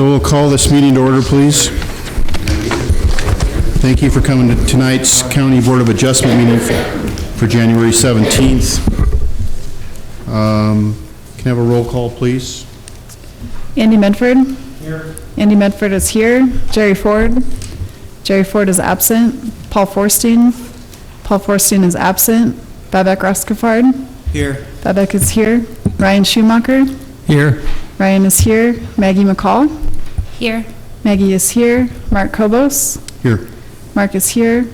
So we'll call this meeting to order, please. Thank you for coming to tonight's County Board of Adjustment meeting for January 17th. Can I have a roll call, please? Andy Medford. Here. Andy Medford is here. Jerry Ford. Jerry Ford is absent. Paul Forstein. Paul Forstein is absent. Babak Raskafard. Here. Babak is here. Ryan Schumacher. Here. Ryan is here. Maggie McCall. Here. Maggie is here. Mark Kobos. Here. Mark is here.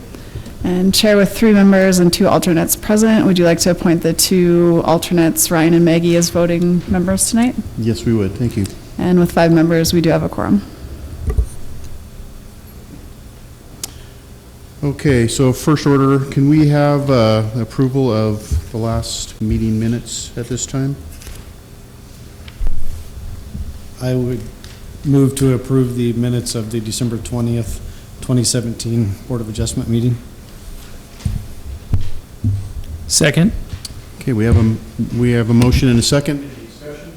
And chair with 3 members and 2 alternates present. Would you like to appoint the 2 alternates, Ryan and Maggie, as voting members tonight? Yes, we would. Thank you. And with 5 members, we do have a quorum. Okay, so first order, can we have approval of the last meeting minutes at this time? I would move to approve the minutes of the December 20th, 2017 Board of Adjustment meeting. Second. Okay, we have a motion and a second. Any discussion?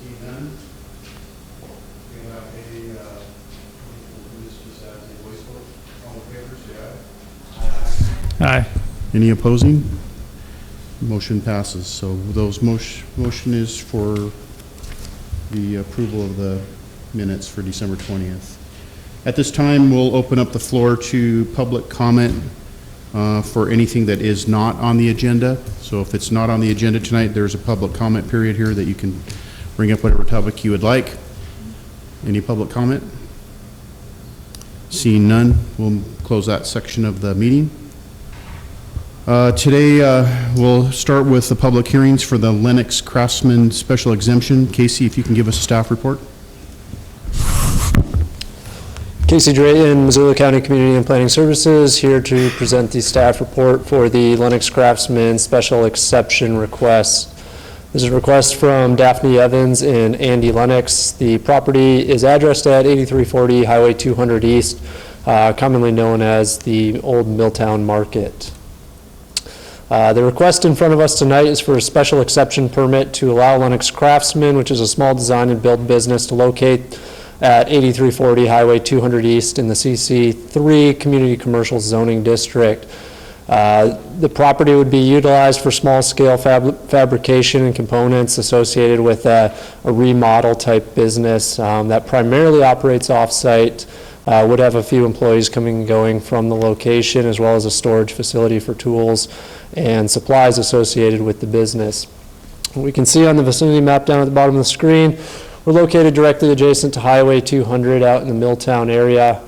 Seeing none. We have this just as a voice vote. All in favor, say aye. Aye. Any opposing? Motion passes. So those motion is for the approval of the minutes for December 20th. At this time, we'll open up the floor to public comment for anything that is not on the agenda. So if it's not on the agenda tonight, there's a public comment period here that you can bring up whatever topic you would like. Any public comment? Seeing none, we'll close that section of the meeting. Today, we'll start with the public hearings for the Lennox Craftsman Special Exemption. Casey, if you can give us a staff report. Casey Drayton, Missoula County Community and Planning Services, here to present the staff report for the Lennox Craftsman Special Exception request. This is a request from Daphne Evans and Andy Lennox. The property is addressed at 8340 Highway 200 East, commonly known as the Old Milltown Market. The request in front of us tonight is for a special exception permit to allow Lennox Craftsman, which is a small design and build business, to locate at 8340 Highway 200 East in the CC3 Community Commercial Zoning District. The property would be utilized for small-scale fabrication and components associated with a remodel type business that primarily operates off-site. Would have a few employees coming and going from the location, as well as a storage facility for tools and supplies associated with the business. We can see on the vicinity map down at the bottom of the screen, we're located directly adjacent to Highway 200 out in the Milltown area.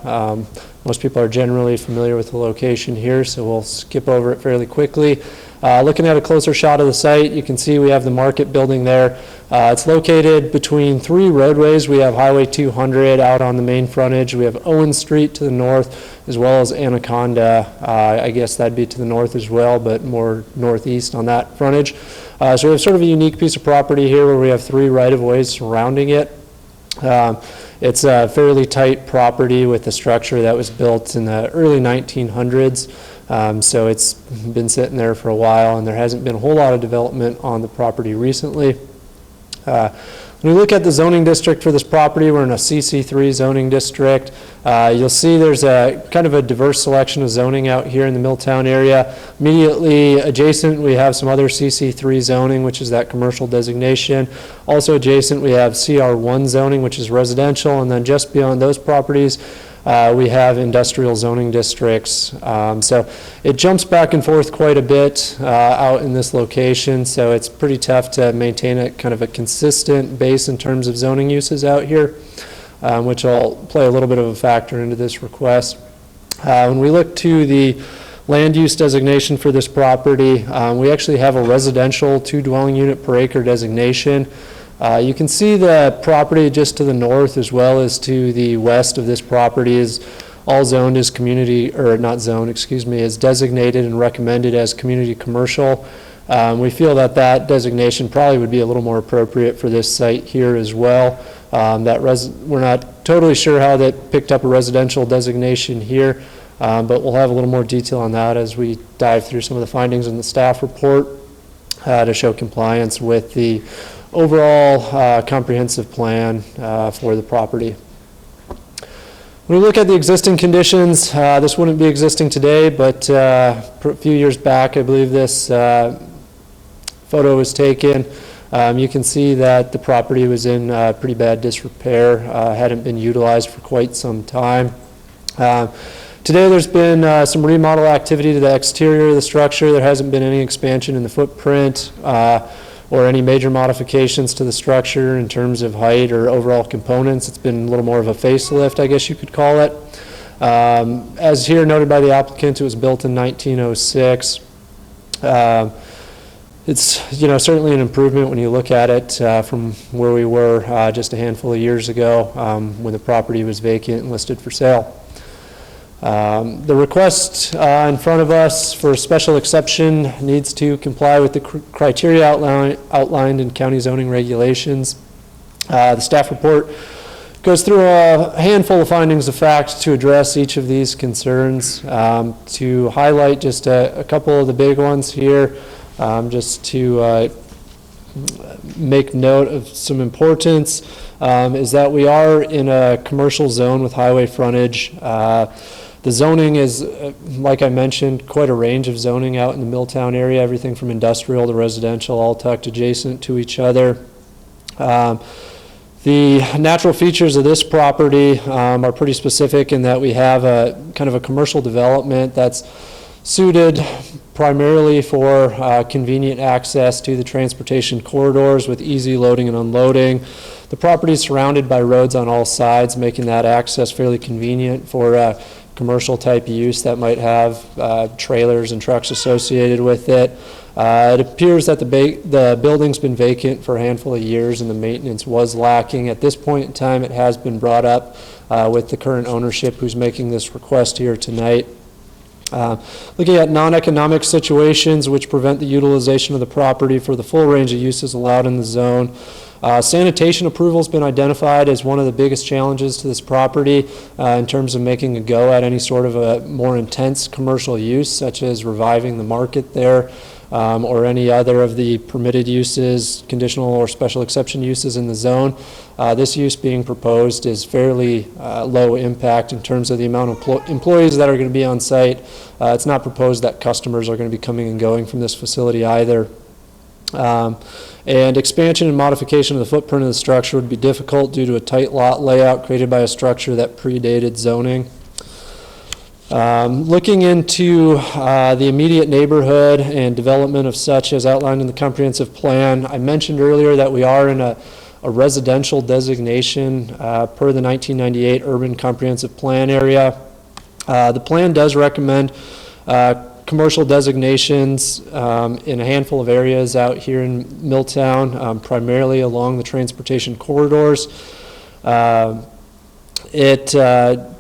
Most people are generally familiar with the location here, so we'll skip over it fairly quickly. Looking at a closer shot of the site, you can see we have the market building there. It's located between 3 roadways. We have Highway 200 out on the main frontage. We have Owen Street to the north, as well as Anaconda. I guess that'd be to the north as well, but more northeast on that frontage. So we have sort of a unique piece of property here where we have 3 right-of-ways surrounding it. It's a fairly tight property with a structure that was built in the early 1900s. So it's been sitting there for a while, and there hasn't been a whole lot of development on the property recently. When we look at the zoning district for this property, we're in a CC3 zoning district. You'll see there's a kind of a diverse selection of zoning out here in the Milltown area. Immediately adjacent, we have some other CC3 zoning, which is that commercial designation. Also adjacent, we have CR1 zoning, which is residential, and then just beyond those properties, we have industrial zoning districts. So it jumps back and forth quite a bit out in this location, so it's pretty tough to maintain a kind of a consistent base in terms of zoning uses out here, which will play a little bit of a factor into this request. When we look to the land use designation for this property, we actually have a residential 2 dwelling unit per acre designation. You can see the property just to the north as well as to the west of this property is all zoned as community, or not zoned, excuse me, is designated and recommended as community commercial. We feel that that designation probably would be a little more appropriate for this site here as well. We're not totally sure how that picked up a residential designation here, but we'll have a little more detail on that as we dive through some of the findings in the staff report to show compliance with the overall comprehensive plan for the property. When we look at the existing conditions, this wouldn't be existing today, but a few years back, I believe this photo was taken. You can see that the property was in pretty bad disrepair, hadn't been utilized for quite some time. Today there's been some remodel activity to the exterior of the structure. There hasn't been any expansion in the footprint or any major modifications to the structure in terms of height or overall components. It's been a little more of a facelift, I guess you could call it. As here noted by the applicant, it was built in 1906. It's certainly an improvement when you look at it from where we were just a handful of years ago when the property was vacant and listed for sale. The request in front of us for a special exception needs to comply with the criteria outlined in county zoning regulations. The staff report goes through a handful of findings of fact to address each of these concerns. To highlight just a couple of the big ones here, just to make note of some importance, is that we are in a commercial zone with highway frontage. The zoning is, like I mentioned, quite a range of zoning out in the Milltown area, everything from industrial to residential, all tucked adjacent to each other. The natural features of this property are pretty specific in that we have a kind of a commercial development that's suited primarily for convenient access to the transportation corridors with easy loading and unloading. The property is surrounded by roads on all sides, making that access fairly convenient for commercial type use that might have trailers and trucks associated with it. It appears that the building's been vacant for a handful of years and the maintenance was lacking. At this point in time, it has been brought up with the current ownership who's making this request here tonight. Looking at non-economic situations which prevent the utilization of the property for the full range of uses allowed in the zone. Sanitation approval has been identified as one of the biggest challenges to this property in terms of making a go at any sort of a more intense commercial use, such as reviving the market there or any other of the permitted uses, conditional or special exception uses in the zone. This use being proposed is fairly low impact in terms of the amount of employees that are going to be on site. It's not proposed that customers are going to be coming and going from this facility either. And expansion and modification of the footprint of the structure would be difficult due to a tight lot layout created by a structure that predated zoning. Looking into the immediate neighborhood and development of such as outlined in the comprehensive plan, I mentioned earlier that we are in a residential designation per the 1998 Urban Comprehensive Plan area. The plan does recommend commercial designations in a handful of areas out here in Milltown, primarily along the transportation corridors. It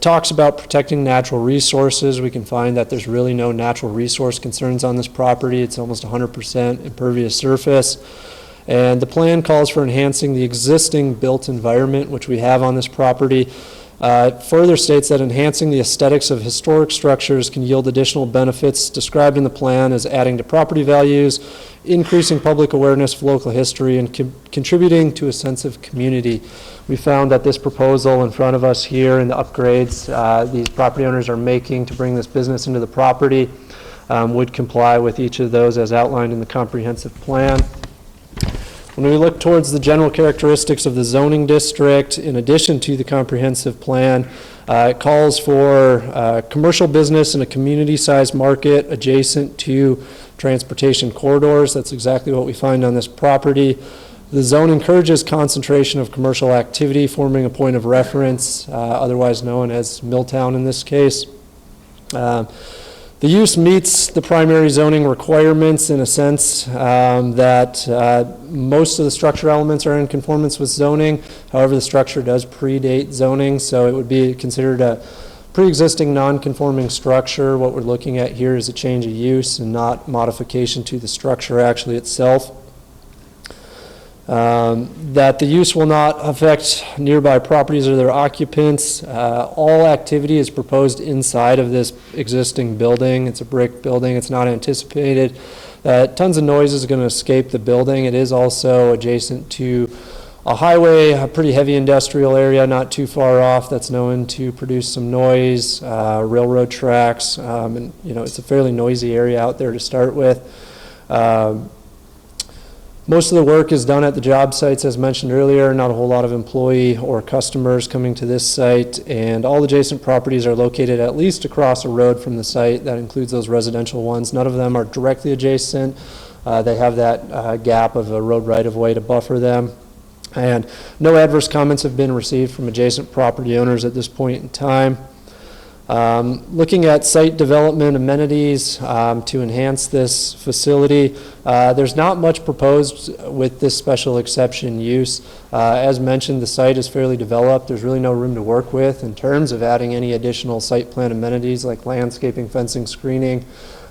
talks about protecting natural resources. We can find that there's really no natural resource concerns on this property. It's almost 100% impervious surface. And the plan calls for enhancing the existing built environment, which we have on this property. Further states that enhancing the aesthetics of historic structures can yield additional benefits described in the plan as adding to property values, increasing public awareness of local history, and contributing to a sense of community. We found that this proposal in front of us here and the upgrades these property owners are making to bring this business into the property would comply with each of those as outlined in the comprehensive plan. When we look towards the general characteristics of the zoning district, in addition to the comprehensive plan, it calls for commercial business in a community-sized market adjacent to transportation corridors. That's exactly what we find on this property. The zone encourages concentration of commercial activity, forming a point of reference, otherwise known as Milltown in this case. The use meets the primary zoning requirements in a sense that most of the structure elements are in conformance with zoning. However, the structure does predate zoning, so it would be considered a pre-existing non-conforming structure. What we're looking at here is a change of use and not modification to the structure actually itself. That the use will not affect nearby properties or their occupants. All activity is proposed inside of this existing building. It's a brick building. It's not anticipated that tons of noise is going to escape the building. It is also adjacent to a highway, a pretty heavy industrial area not too far off that's known to produce some noise, railroad tracks, and it's a fairly noisy area out there to start with. Most of the work is done at the job sites, as mentioned earlier, not a whole lot of employee or customers coming to this site, and all adjacent properties are located at least across a road from the site. That includes those residential ones. None of them are directly adjacent. They have that gap of a road right-of-way to buffer them. And no adverse comments have been received from adjacent property owners at this point in time. Looking at site development amenities to enhance this facility, there's not much proposed with this special exception use. As mentioned, the site is fairly developed. There's really no room to work with in terms of adding any additional site plan amenities like landscaping, fencing, screening.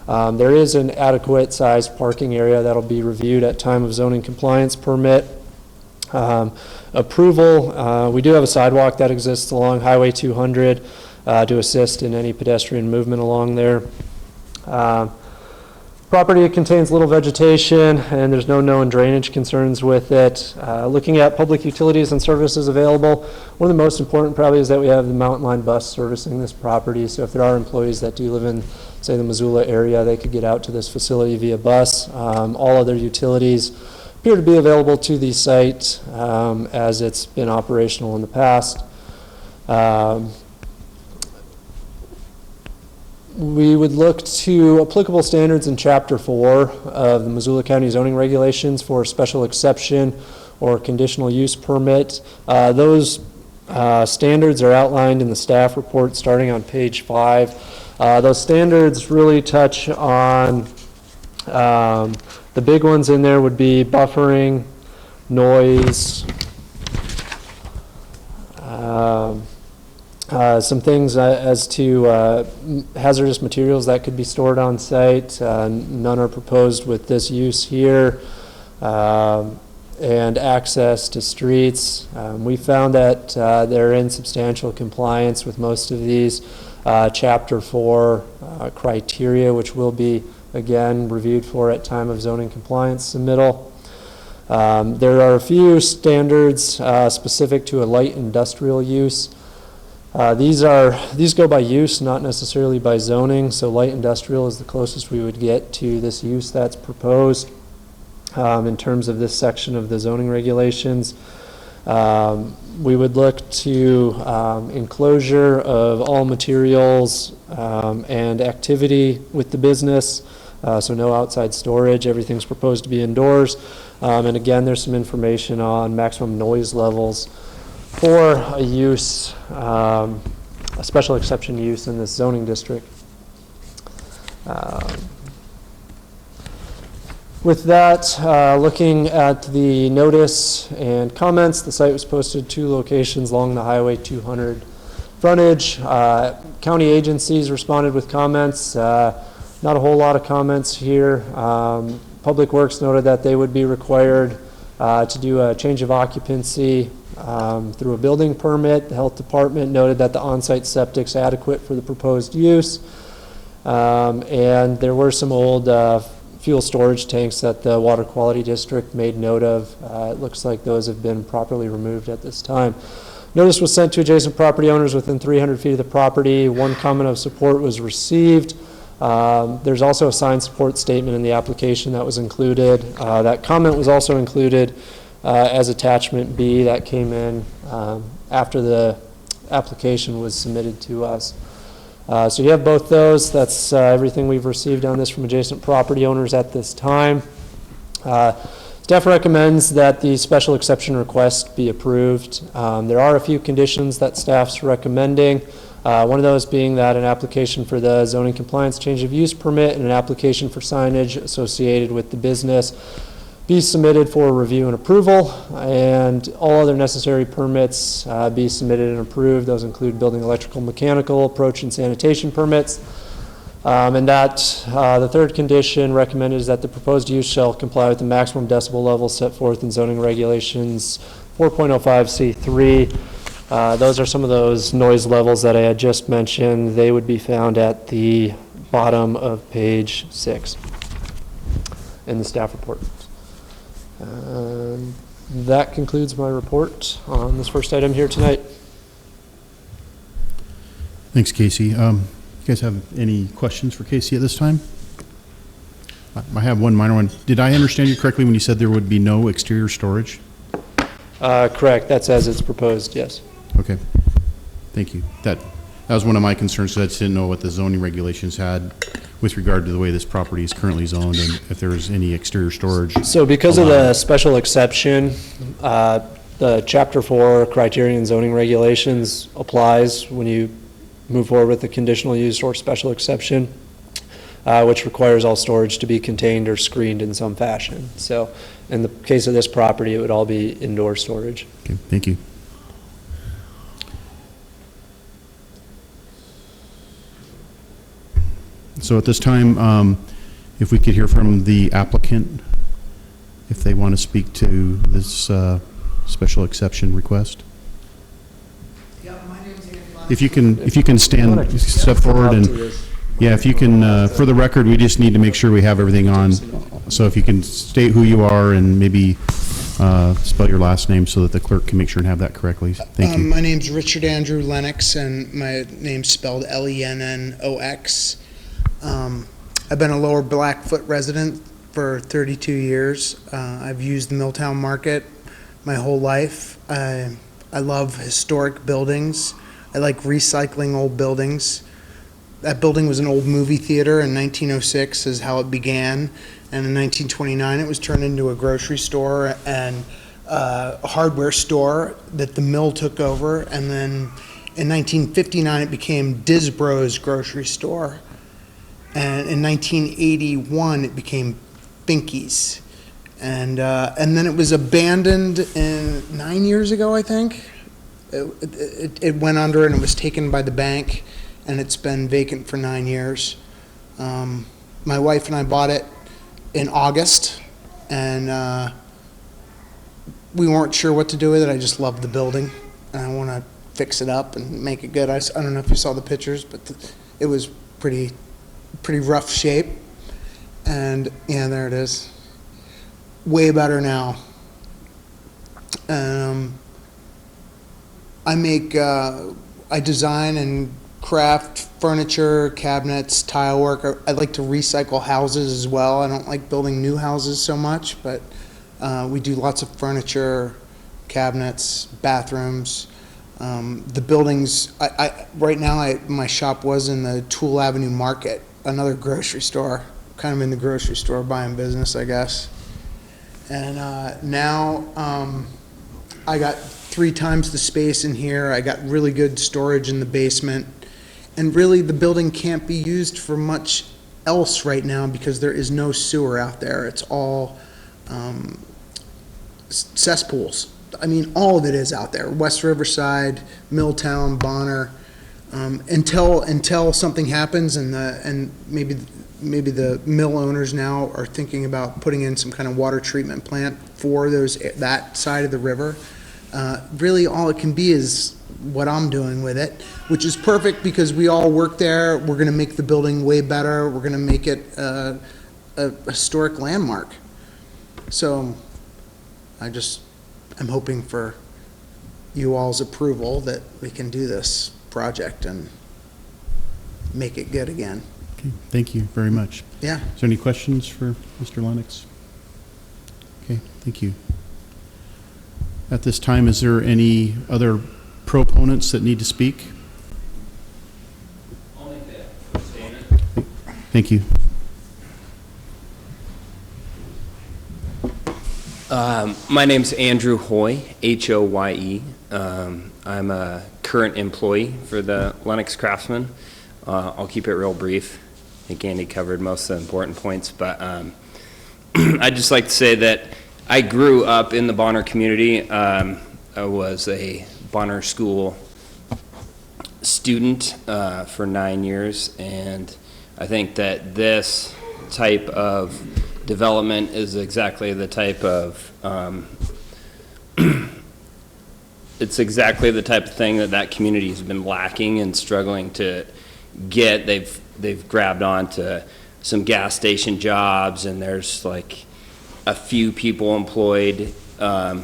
There is an adequate sized parking area that'll be reviewed at time of zoning compliance permit. Approval, we do have a sidewalk that exists along Highway 200 to assist in any pedestrian movement along there. Property contains little vegetation and there's no known drainage concerns with it. Looking at public utilities and services available, one of the most important probably is that we have the Mountain Line bus servicing this property. So if there are employees that do live in, say, the Missoula area, they could get out to this facility via bus. All other utilities appear to be available to the site as it's been operational in the past. We would look to applicable standards in Chapter 4 of the Missoula County zoning regulations for special exception or conditional use permit. Those standards are outlined in the staff report starting on page 5. Those standards really touch on the big ones in there would be buffering, noise, some things as to hazardous materials that could be stored on site. None are proposed with this use here. And access to streets. We found that they're in substantial compliance with most of these Chapter 4 criteria, which will be again reviewed for at time of zoning compliance submittal. There are a few standards specific to a light industrial use. These go by use, not necessarily by zoning, so light industrial is the closest we would get to this use that's proposed in terms of this section of the zoning regulations. We would look to enclosure of all materials and activity with the business, so no outside storage. Everything's proposed to be indoors. And again, there's some information on maximum noise levels for a use, a special exception use in this zoning district. With that, looking at the notice and comments, the site was posted 2 locations along the Highway 200 frontage. County agencies responded with comments. Not a whole lot of comments here. Public Works noted that they would be required to do a change of occupancy through a building permit. The Health Department noted that the on-site septic's adequate for the proposed use. And there were some old fuel storage tanks that the Water Quality District made note of. It looks like those have been properly removed at this time. Notice was sent to adjacent property owners within 300 feet of the property. 1 comment of support was received. There's also a signed support statement in the application that was included. That comment was also included as attachment B that came in after the application was submitted to us. So you have both those. That's everything we've received on this from adjacent property owners at this time. Staff recommends that the special exception request be approved. There are a few conditions that staff's recommending. One of those being that an application for the zoning compliance change of use permit and an application for signage associated with the business be submitted for review and approval, and all other necessary permits be submitted and approved. Those include building, electrical, mechanical, approach and sanitation permits. And that the third condition recommended is that the proposed use shall comply with the maximum decibel level set forth in zoning regulations 4.05C3. Those are some of those noise levels that I had just mentioned. They would be found at the bottom of page 6. in the staff report. That concludes my report on this first item here tonight. Thanks, Casey. You guys have any questions for Casey at this time? I have one minor one. Did I understand you correctly when you said there would be no exterior storage? Correct. That's as it's proposed, yes. Okay. Thank you. That was one of my concerns, so I just didn't know what the zoning regulations had with regard to the way this property is currently zoned and if there was any exterior storage. So because of the special exception, the Chapter 4 criterion zoning regulations applies when you move forward with the conditional use or special exception, which requires all storage to be contained or screened in some fashion. So in the case of this property, it would all be indoor storage. Okay, thank you. So at this time, if we could hear from the applicant, if they want to speak to this special exception request. Yeah, my name's Andrew. If you can stand, step forward, and yeah, if you can, for the record, we just need to make sure we have everything on. So if you can state who you are and maybe spell your last name so that the clerk can make sure and have that correctly. Thank you. My name's Richard Andrew Lennox, and my name's spelled Lennox. I've been a Lower Blackfoot resident for 32 years. I've used the Milltown Market my whole life. I love historic buildings. I like recycling old buildings. That building was an old movie theater in 1906 is how it began. And in 1929, it was turned into a grocery store and a hardware store that the mill took over. And then in 1959, it became Disbro's grocery store. And in 1981, it became Finke's. And then it was abandoned 9 years ago, I think. It went under and it was taken by the bank, and it's been vacant for 9 years. My wife and I bought it in August, and we weren't sure what to do with it. I just loved the building, and I want to fix it up and make it good. I don't know if you saw the pictures, but it was pretty rough shape. And yeah, there it is. Way better now. I design and craft furniture, cabinets, tile work. I like to recycle houses as well. I don't like building new houses so much, but we do lots of furniture, cabinets, bathrooms. The buildings, right now my shop was in the Toole Avenue Market, another grocery store, kind of in the grocery store buying business, I guess. And now I got 3 times the space in here. I got really good storage in the basement. And really, the building can't be used for much else right now because there is no sewer out there. It's all cesspools. I mean, all of it is out there. West Riverside, Milltown, Bonner. Until something happens and maybe the mill owners now are thinking about putting in some kind of water treatment plant for that side of the river. Really, all it can be is what I'm doing with it, which is perfect because we all work there. We're going to make the building way better. We're going to make it a historic landmark. So I'm hoping for you all's approval that we can do this project and make it good again. Okay, thank you very much. Yeah. Is there any questions for Mr. Lennox? Okay, thank you. At this time, is there any other proponents that need to speak? Only Christina. Thank you. My name's Andrew Hoy, H-O-Y-E. I'm a current employee for the Lennox Craftsman. I'll keep it real brief. I think Andy covered most of the important points, but I'd just like to say that I grew up in the Bonner community. I was a Bonner School student for 9 years, and I think that this type of development is exactly the type of it's exactly the type of thing that community has been lacking and struggling to get. They've grabbed on to some gas station jobs, and there's like a few people employed at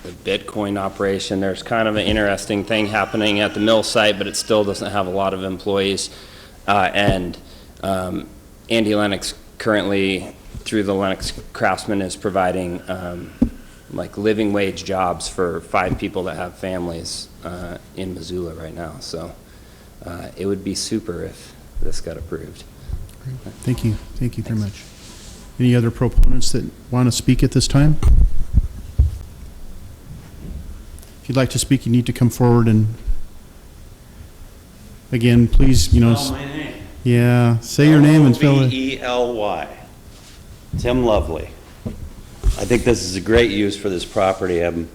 the Bitcoin operation. There's kind of an interesting thing happening at the mill site, but it still doesn't have a lot of employees. And Andy Lennox currently, through the Lennox Craftsman, is providing like living wage jobs for 5 people that have families in Missoula right now. So it would be super if this got approved. Thank you. Thank you very much. Any other proponents that want to speak at this time? If you'd like to speak, you need to come forward and, again, please, you know. Spell my name. Yeah, say your name and spell it. Lovely. Tim Lovely. I think this is a great use for this property. I'm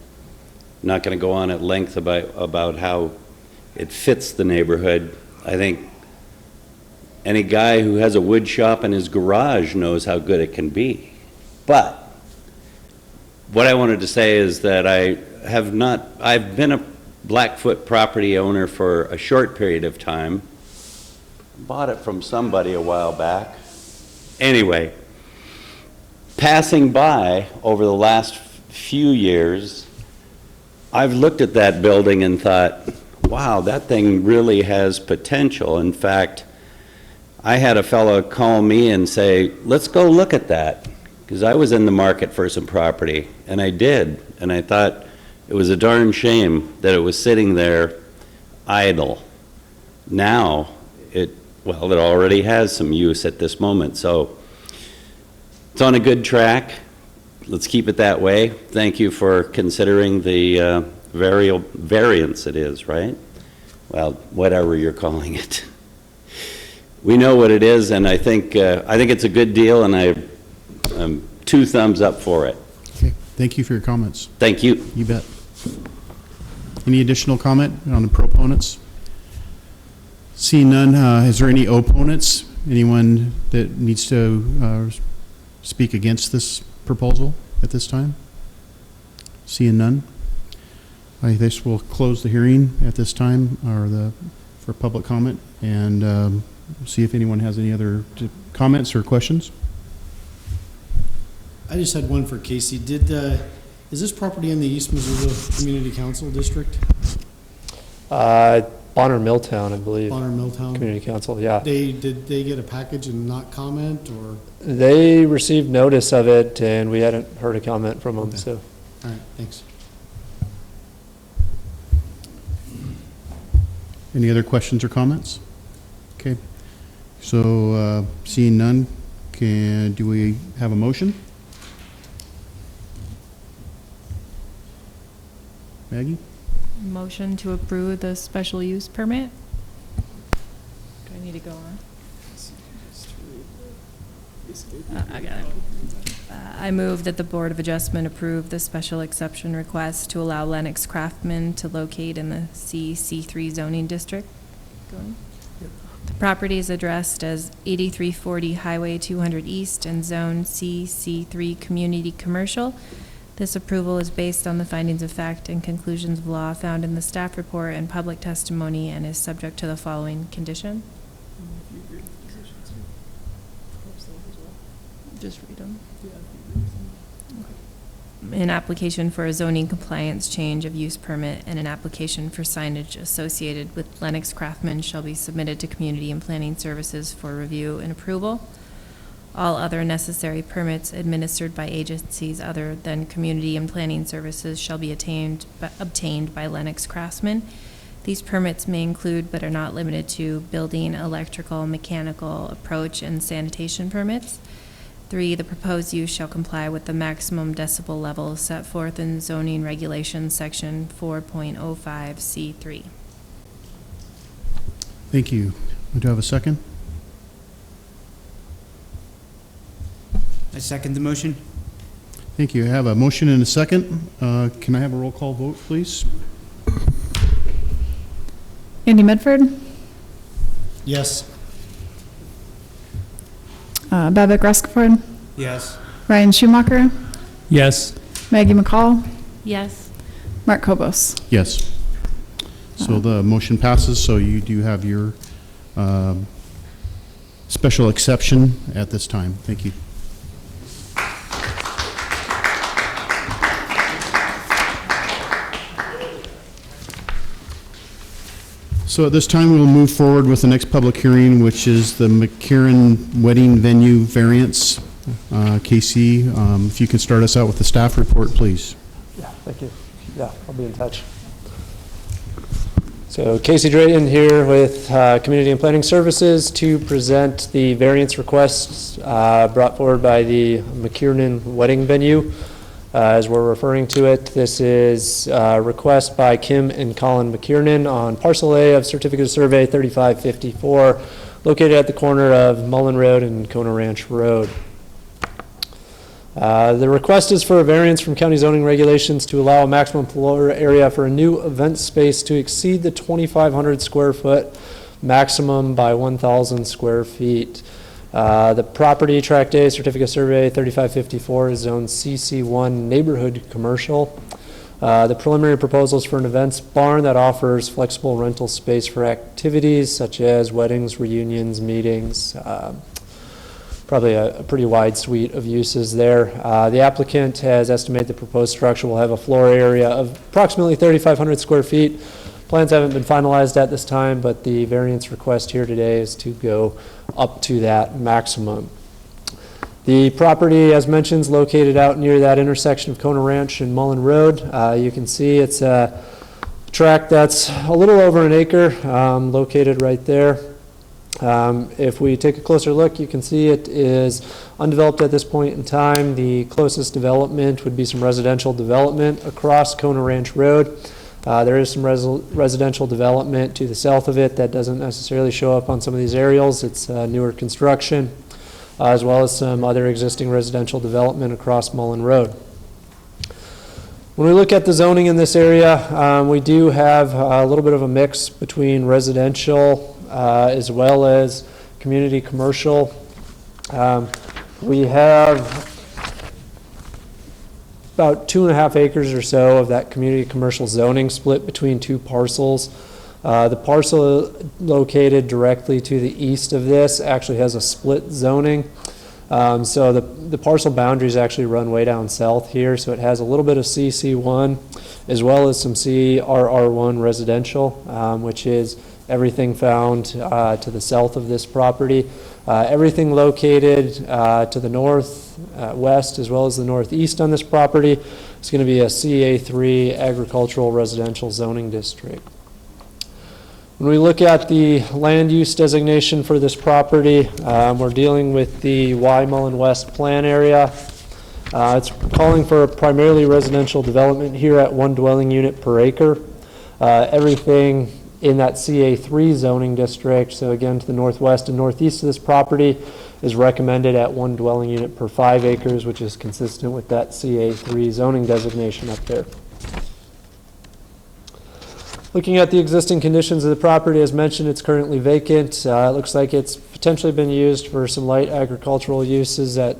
not going to go on at length about how it fits the neighborhood. I think any guy who has a wood shop in his garage knows how good it can be. But what I wanted to say is that I've been a Blackfoot property owner for a short period of time. Bought it from somebody a while back. Anyway, passing by over the last few years, I've looked at that building and thought, wow, that thing really has potential. In fact, I had a fellow call me and say, let's go look at that, because I was in the market for some property, and I did, and I thought it was a darn shame that it was sitting there idle. Now, it already has some use at this moment, so it's on a good track. Let's keep it that way. Thank you for considering the variance it is, right? Well, whatever you're calling it. We know what it is, and I think it's a good deal, and I'm 2 thumbs up for it. Okay, thank you for your comments. Thank you. You bet. Any additional comment on the proponents? Seeing none, is there any opponents? Anyone that needs to speak against this proposal at this time? Seeing none, I guess we'll close the hearing at this time, or for public comment, and see if anyone has any other comments or questions. I just had one for Casey. Is this property in the East Missoula Community Council District? Bonner Milltown, I believe. Bonner Milltown? Community Council, yeah. Did they get a package and not comment, or? They received notice of it, and we hadn't heard a comment from them, Okay. so. All right, thanks. Any other questions or comments? Okay, so seeing none, do we have a motion? Maggie? Motion to approve the special use permit? Do I need to go on? I got it. I move that the Board of Adjustment approve the special exception request to allow Lennox Craftsman to locate in the C3 zoning district. The property is addressed as 8340 Highway 200 East and Zone C3 Community Commercial. This approval is based on the findings of fact and conclusions of law found in the staff report and public testimony, and is subject to the following condition. Just read them. An application for a zoning compliance change of use permit and an application for signage associated with Lennox Craftsman shall be submitted to Community and Planning Services for review and approval. All other necessary permits administered by agencies other than Community and Planning Services shall be obtained by Lennox Craftsman. These permits may include, but are not limited to, building, electrical, mechanical, approach, and sanitation permits. 3, the proposed use shall comply with the maximum decibel levels set forth in zoning regulations section 4.05C3. Thank you. Do I have a second? I second the motion. Thank you. I have a motion and a second. Can I have a roll call vote, please? Andy Medford, Yes. Babak Reskeford, Yes. Ryan Schumacher, Yes. Maggie McCall, Yes. Mark Kobos. Yes. So the motion passes, so you do have your special exception at this time. Thank you. So at this time, we will move forward with the next public hearing, which is the McKieran Wedding Venue Variance. Casey, if you can start us out with the staff report, please. Yeah, thank you. Yeah, I'll be in touch. So Casey Drayton here with Community and Planning Services to present the variance requests brought forward by the McKiernan Wedding Venue. As we're referring to it, this is a request by Kim and Colin McKiernan on Parcel A of Certificate of Survey 3554, located at the corner of Mullen Road and Kona Ranch Road. The request is for a variance from county zoning regulations to allow a maximum floor area for a new event space to exceed the 2,500 square foot maximum by 1,000 square feet. The property, Tract A, Certificate of Survey 3554, is zoned CC1 Neighborhood Commercial. The preliminary proposal is for an events barn that offers flexible rental space for activities such as weddings, reunions, meetings, probably a pretty wide suite of uses there. The applicant has estimated the proposed structure will have a floor area of approximately 3,500 square feet. Plans haven't been finalized at this time, but the variance request here today is to go up to that maximum. The property, as mentioned, is located out near that intersection of Kona Ranch and Mullen Road. You can see it's a tract that's a little over an acre, located right there. If we take a closer look, you can see it is undeveloped at this point in time. The closest development would be some residential development across Kona Ranch Road. There is some residential development to the south of it that doesn't necessarily show up on some of these aerials. It's newer construction, as well as some other existing residential development across Mullen Road. When we look at the zoning in this area, we do have a little bit of a mix between residential as well as community commercial. We have about 2.5 acres or so of that community commercial zoning split between two parcels. The parcel located directly to the east of this actually has a split zoning. So the parcel boundaries actually run way down south here, so it has a little bit of CC1 as well as some CRR1 residential, which is everything found to the south of this property. Everything located to the north, west, as well as the northeast on this property is going to be a CA3 agricultural residential zoning district. When we look at the land use designation for this property, we're dealing with the Y Mullen West plan area. It's calling for a primarily residential development here at 1 dwelling unit per acre. Everything in that CA3 zoning district, so again to the northwest and northeast of this property, is recommended at 1 dwelling unit per 5 acres, which is consistent with that CA3 zoning designation up there. Looking at the existing conditions of the property, as mentioned, it's currently vacant. It looks like it's potentially been used for some light agricultural uses at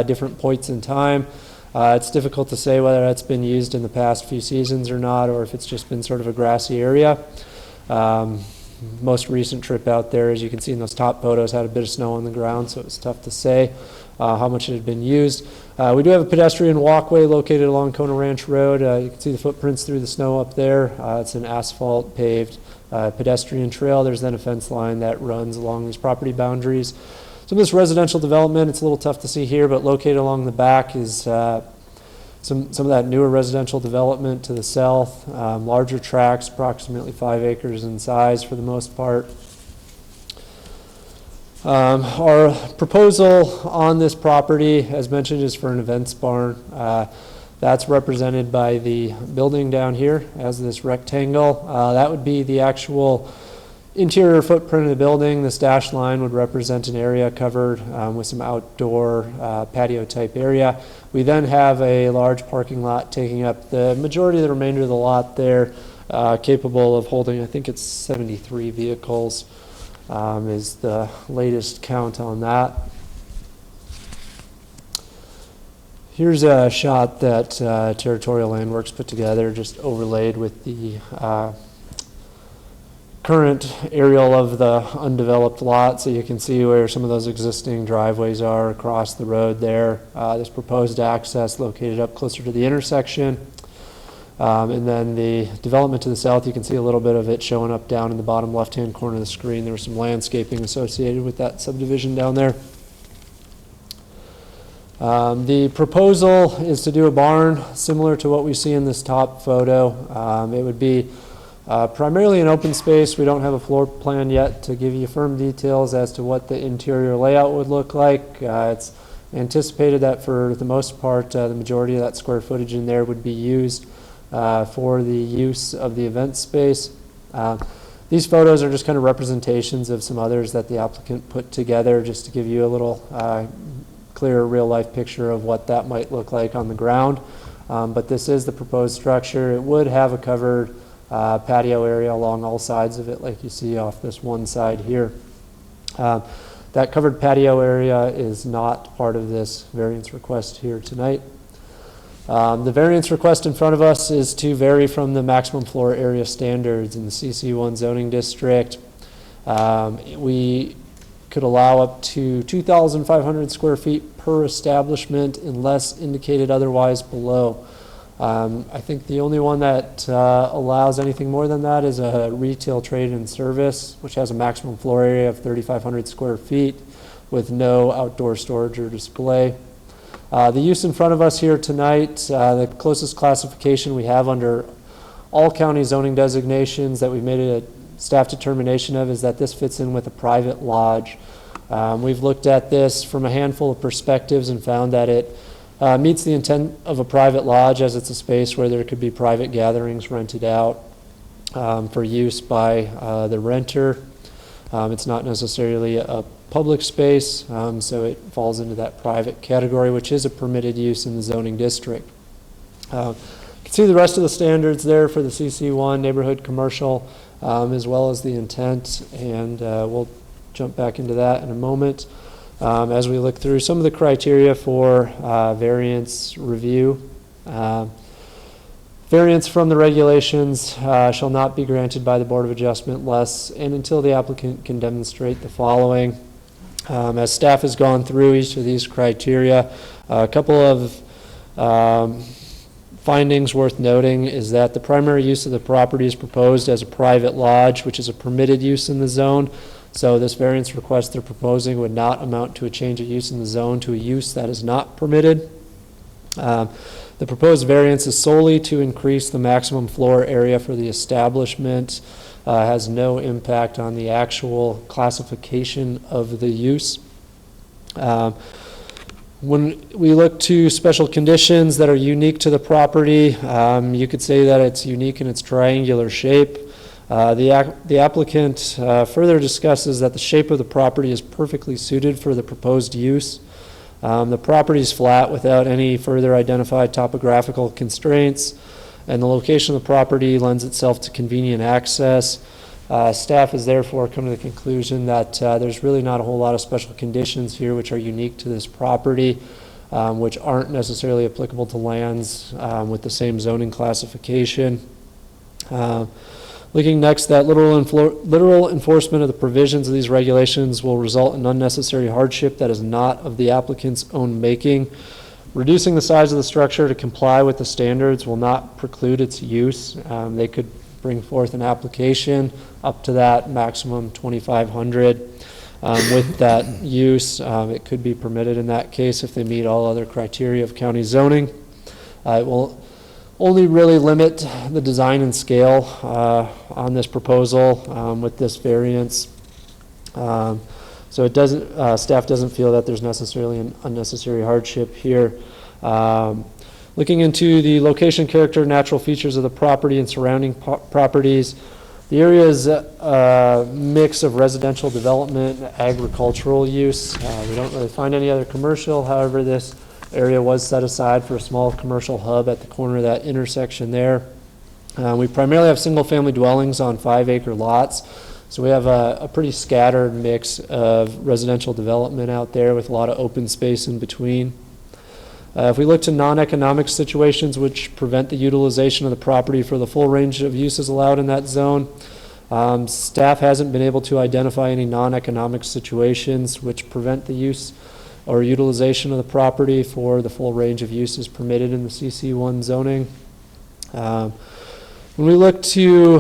different points in time. It's difficult to say whether that's been used in the past few seasons or not, or if it's just been sort of a grassy area. Most recent trip out there, as you can see in those top photos, had a bit of snow on the ground, so it was tough to say how much it had been used. We do have a pedestrian walkway located along Kona Ranch Road. You can see the footprints through the snow up there. It's an asphalt paved pedestrian trail. There's then a fence line that runs along these property boundaries. Some of this residential development, it's a little tough to see here, but located along the back is some of that newer residential development to the south, larger tracts, approximately 5 acres in size for the most part. Our proposal on this property, as mentioned, is for an events barn. That's represented by the building down here as this rectangle. That would be the actual interior footprint of the building. This dashed line would represent an area covered with some outdoor patio type area. We then have a large parking lot taking up the majority of the remainder of the lot there, capable of holding, I think it's 73 vehicles is the latest count on that. Here's a shot that Territorial Landworks put together, just overlaid with the current aerial of the undeveloped lot, so you can see where some of those existing driveways are across the road there. This proposed access located up closer to the intersection. And then the development to the south, you can see a little bit of it showing up down in the bottom left-hand corner of the screen. There was some landscaping associated with that subdivision down there. The proposal is to do a barn similar to what we see in this top photo. It would be primarily an open space. We don't have a floor plan yet to give you firm details as to what the interior layout would look like. It's anticipated that for the most part, the majority of that square footage in there would be used for the use of the event space. These photos are just kind of representations of some others that the applicant put together just to give you a little clear real-life picture of what that might look like on the ground. But this is the proposed structure. It would have a covered patio area along all sides of it, like you see off this one side here. That covered patio area is not part of this variance request here tonight. The variance request in front of us is to vary from the maximum floor area standards in the CC1 zoning district. We could allow up to 2,500 square feet per establishment unless indicated otherwise below. I think the only one that allows anything more than that is a retail trade and service, which has a maximum floor area of 3,500 square feet with no outdoor storage or display. The use in front of us here tonight, the closest classification we have under all county zoning designations that we've made a staff determination of is that this fits in with a private lodge. We've looked at this from a handful of perspectives and found that it meets the intent of a private lodge, as it's a space where there could be private gatherings rented out for use by the renter. It's not necessarily a public space, so it falls into that private category, which is a permitted use in the zoning district. You can see the rest of the standards there for the CC1 neighborhood commercial, as well as the intent, and we'll jump back into that in a moment. As we look through some of the criteria for variance review. Variance from the regulations shall not be granted by the Board of Adjustment unless and until the applicant can demonstrate the following. As staff has gone through each of these criteria, a couple of findings worth noting is that the primary use of the property is proposed as a private lodge, which is a permitted use in the zone. So this variance request they're proposing would not amount to a change of use in the zone to a use that is not permitted. The proposed variance is solely to increase the maximum floor area for the establishment, has no impact on the actual classification of the use. When we look to special conditions that are unique to the property, you could say that it's unique in its triangular shape. The applicant further discusses that the shape of the property is perfectly suited for the proposed use. The property is flat without any further identified topographical constraints, and the location of the property lends itself to convenient access. Staff has therefore come to the conclusion that there's really not a whole lot of special conditions here which are unique to this property, which aren't necessarily applicable to lands with the same zoning classification. Looking next, that literal enforcement of the provisions of these regulations will result in unnecessary hardship that is not of the applicant's own making. Reducing the size of the structure to comply with the standards will not preclude its use. They could bring forth an application up to that maximum 2,500. With that use, it could be permitted in that case if they meet all other criteria of county zoning. It will only really limit the design and scale on this proposal with this variance. So it doesn't, staff doesn't feel that there's necessarily an unnecessary hardship here. Looking into the location, character, natural features of the property and surrounding properties, the area is a mix of residential development and agricultural use. We don't really find any other commercial. However, this area was set aside for a small commercial hub at the corner of that intersection there. We primarily have single-family dwellings on 5-acre lots, so we have a pretty scattered mix of residential development out there with a lot of open space in between. If we look to non-economic situations which prevent the utilization of the property for the full range of uses allowed in that zone, staff hasn't been able to identify any non-economic situations which prevent the use or utilization of the property for the full range of uses permitted in the CC1 zoning. When we look to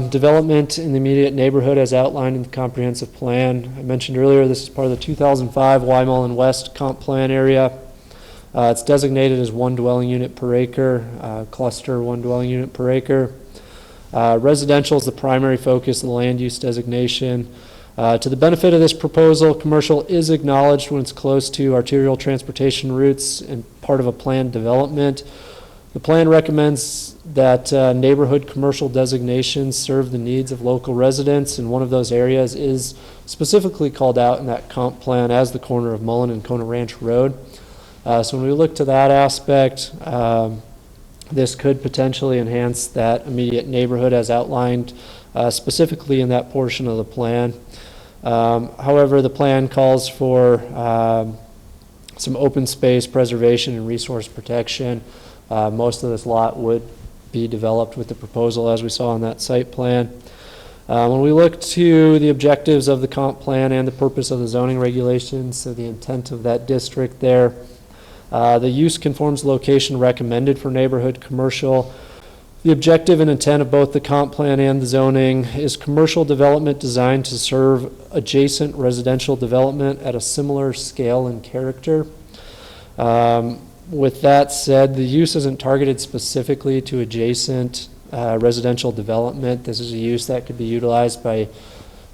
development in the immediate neighborhood as outlined in the comprehensive plan, I mentioned earlier this is part of the 2005 Wymullen West comp plan area. It's designated as 1 dwelling unit per acre, cluster 1 dwelling unit per acre. Residential is the primary focus of the land use designation. To the benefit of this proposal, commercial is acknowledged when it's close to arterial transportation routes and part of a planned development. The plan recommends that neighborhood commercial designations serve the needs of local residents, and one of those areas is specifically called out in that comp plan as the corner of Mullen and Kona Ranch Road. So when we look to that aspect, this could potentially enhance that immediate neighborhood as outlined specifically in that portion of the plan. However, the plan calls for some open space preservation and resource protection. Most of this lot would be developed with the proposal as we saw on that site plan. When we look to the objectives of the comp plan and the purpose of the zoning regulations, so the intent of that district there, the use conforms location recommended for neighborhood commercial. The objective and intent of both the comp plan and the zoning is commercial development designed to serve adjacent residential development at a similar scale and character. With that said, the use isn't targeted specifically to adjacent residential development. This is a use that could be utilized by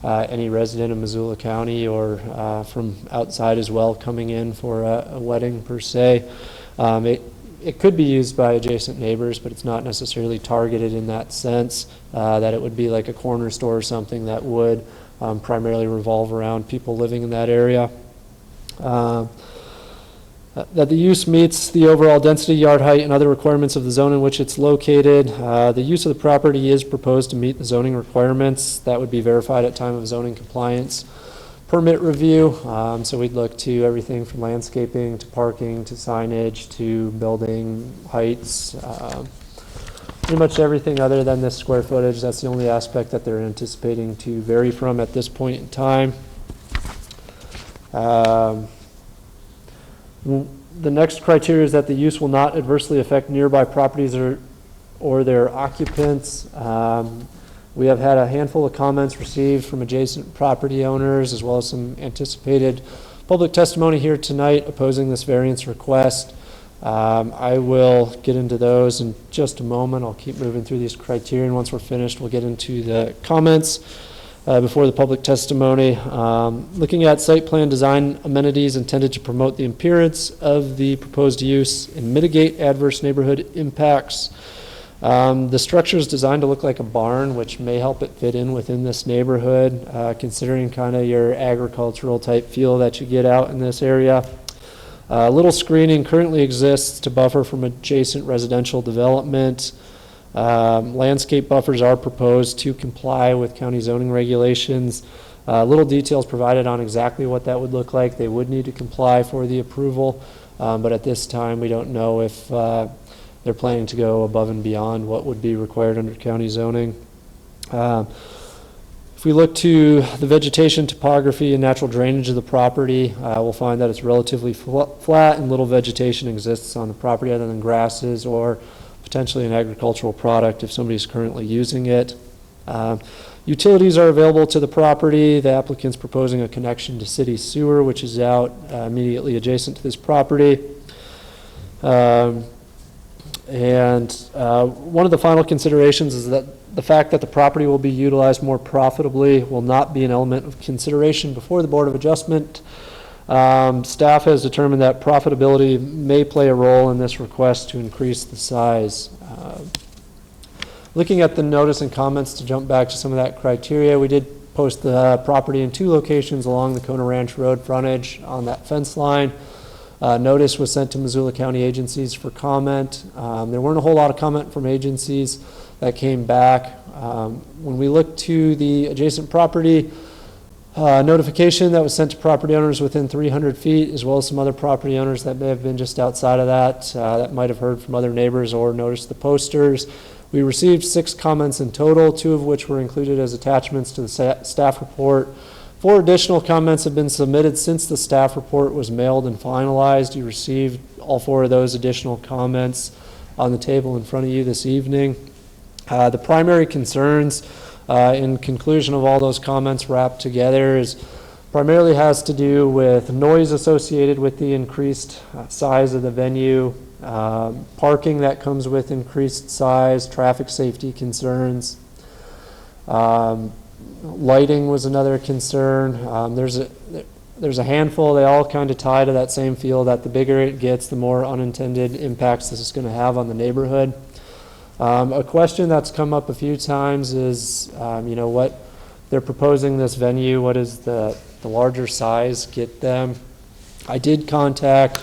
any resident of Missoula County or from outside as well coming in for a wedding per se. It could be used by adjacent neighbors, but it's not necessarily targeted in that sense, that it would be like a corner store or something that would primarily revolve around people living in that area. That the use meets the overall density, yard height, and other requirements of the zone in which it's located. The use of the property is proposed to meet the zoning requirements. That would be verified at time of zoning compliance permit review. So we'd look to everything from landscaping to parking to signage to building heights, pretty much everything other than this square footage. That's the only aspect that they're anticipating to vary from at this point in time. The next criteria is that the use will not adversely affect nearby properties or their occupants. We have had a handful of comments received from adjacent property owners as well as some anticipated public testimony here tonight opposing this variance request. I will get into those in just a moment. I'll keep moving through these criteria, and once we're finished, we'll get into the comments before the public testimony. Looking at site plan design amenities intended to promote the appearance of the proposed use and mitigate adverse neighborhood impacts. The structure is designed to look like a barn, which may help it fit in within this neighborhood, considering kind of your agricultural type feel that you get out in this area. Little screening currently exists to buffer from adjacent residential development. Landscape buffers are proposed to comply with county zoning regulations. Little details provided on exactly what that would look like. They would need to comply for the approval, but at this time we don't know if they're planning to go above and beyond what would be required under county zoning. If we look to the vegetation, topography, and natural drainage of the property, we'll find that it's relatively flat and little vegetation exists on the property other than grasses or potentially an agricultural product if somebody's currently using it. Utilities are available to the property. The applicant's proposing a connection to city sewer, which is out immediately adjacent to this property. One of the final considerations is that the fact that the property will be utilized more profitably will not be an element of consideration before the Board of Adjustment. Staff has determined that profitability may play a role in this request to increase the size. Looking at the notice and comments, to jump back to some of that criteria, we did post the property in 2 locations along the Kona Ranch Road frontage on that fence line. Notice was sent to Missoula County agencies for comment. There weren't a whole lot of comment from agencies that came back. When we look to the adjacent property, notification that was sent to property owners within 300 feet, as well as some other property owners that may have been just outside of that might have heard from other neighbors or noticed the posters. We received 6 comments in total, 2 of which were included as attachments to the staff report. 4 additional comments have been submitted since the staff report was mailed and finalized. You received all 4 of those additional comments on the table in front of you this evening. The primary concerns, in conclusion of all those comments wrapped together, is primarily has to do with noise associated with the increased size of the venue, parking that comes with increased size, traffic safety concerns. Lighting was another concern. There's a handful, they all kind of tie to that same feel that the bigger it gets, the more unintended impacts this is going to have on the neighborhood. A question that's come up a few times is, what they're proposing this venue, what does the larger size get them? I did contact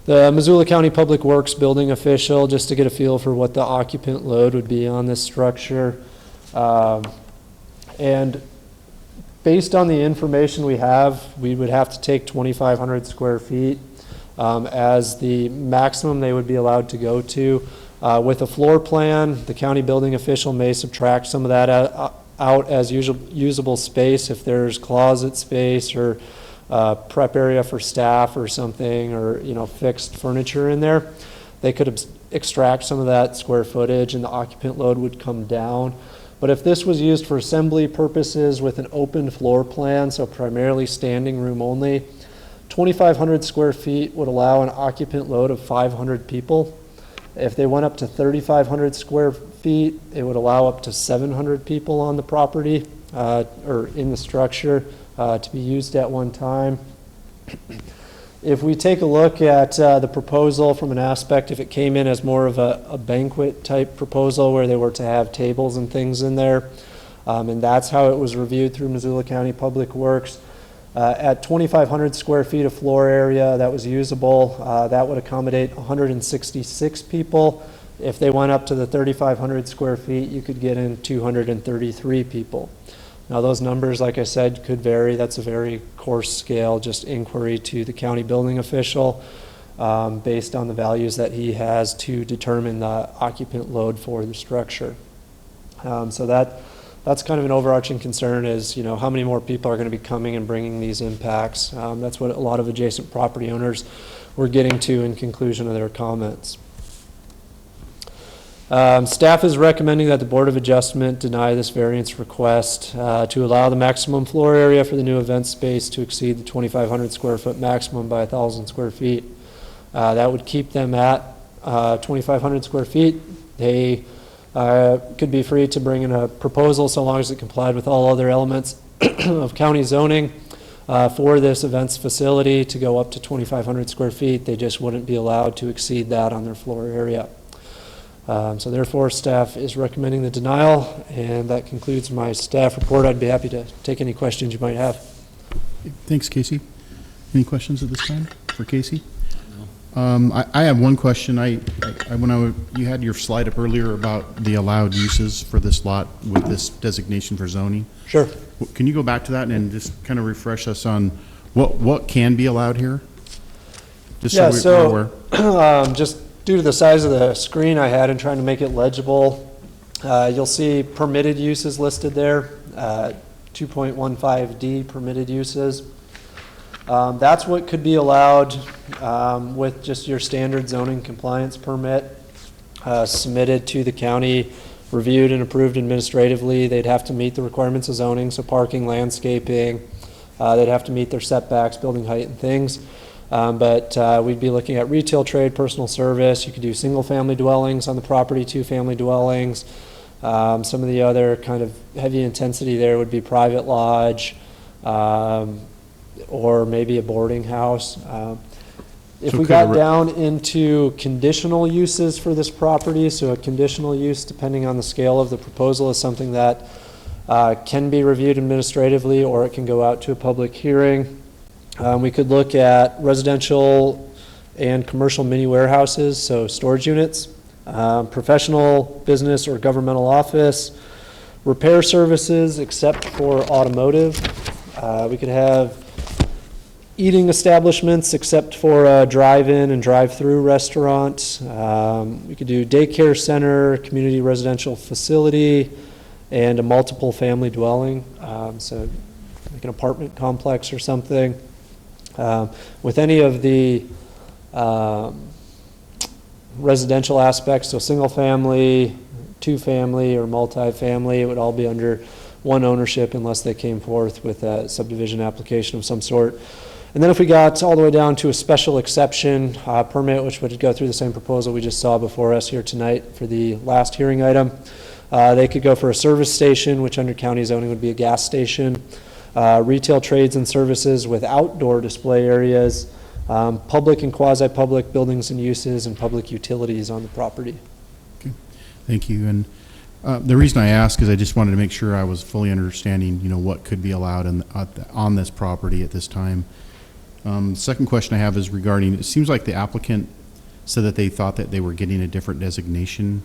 the Missoula County Public Works building official just to get a feel for what the occupant load would be on this structure. And based on the information we have, we would have to take 2,500 square feet as the maximum they would be allowed to go to. With a floor plan, the county building official may subtract some of that out as usable space if there's closet space or prep area for staff or something, or fixed furniture in there. They could extract some of that square footage and the occupant load would come down. But if this was used for assembly purposes with an open floor plan, so primarily standing room only, 2,500 square feet would allow an occupant load of 500 people. If they went up to 3,500 square feet, it would allow up to 700 people on the property or in the structure to be used at one time. If we take a look at the proposal from an aspect, if it came in as more of a banquet type proposal where they were to have tables and things in there, and that's how it was reviewed through Missoula County Public Works, at 2,500 square feet of floor area that was usable, that would accommodate 166 people. If they went up to the 3,500 square feet, you could get in 233 people. Now those numbers, like I said, could vary. That's a very coarse scale, just inquiry to the county building official based on the values that he has to determine the occupant load for the structure. So that's kind of an overarching concern is, how many more people are going to be coming and bringing these impacts. That's what a lot of adjacent property owners were getting to in conclusion of their comments. Staff is recommending that the Board of Adjustment deny this variance request to allow the maximum floor area for the new event space to exceed the 2,500 square foot maximum by 1,000 square feet. That would keep them at 2,500 square feet. They could be free to bring in a proposal so long as it complied with all other elements of county zoning for this events facility to go up to 2,500 square feet. They just wouldn't be allowed to exceed that on their floor area. So therefore, staff is recommending the denial, and that concludes my staff report. I'd be happy to take any questions you might have. Thanks, Casey. Any questions at this time for Casey? No. I have one question. You had your slide up earlier about the allowed uses for this lot with this designation for zoning. Sure. Can you go back to that and just kind of refresh us on what can be allowed here? Just we're aware. Just due to the size of the screen I had and trying to make it legible, you'll see permitted uses listed there, 2.15D permitted uses. That's what could be allowed with just your standard zoning compliance permit submitted to the county, reviewed and approved administratively. They'd have to meet the requirements of zoning, so parking, landscaping. They'd have to meet their setbacks, building height and things. But we'd be looking at retail, trade, personal service. You could do single-family dwellings on the property, two-family dwellings. Some of the other kind of heavy intensity there would be private lodge or maybe a boarding house. If we got down into conditional uses for this property, so a conditional use, depending on the scale of the proposal, is something that can be reviewed administratively or it can go out to a public hearing. We could look at residential and commercial mini warehouses, so storage units, professional, business, or governmental office, repair services except for automotive. We could have eating establishments except for a drive-in and drive-through restaurant. We could do daycare center, community residential facility, and a multiple family dwelling, so like an apartment complex or something. With any of the, residential aspects, so single-family, two-family, or multi-family, it would all be under one ownership unless they came forth with a subdivision application of some sort. And then if we got all the way down to a special exception permit, which would go through the same proposal we just saw before us here tonight for the last hearing item, they could go for a service station, which under county zoning would be a gas station, retail trades and services with outdoor display areas, public and quasi-public buildings and uses, and public utilities on the property. Thank you. And the reason I ask is I just wanted to make sure I was fully understanding, what could be allowed on this property at this time. Second question I have is regarding, it seems like the applicant said that they thought that they were getting a different designation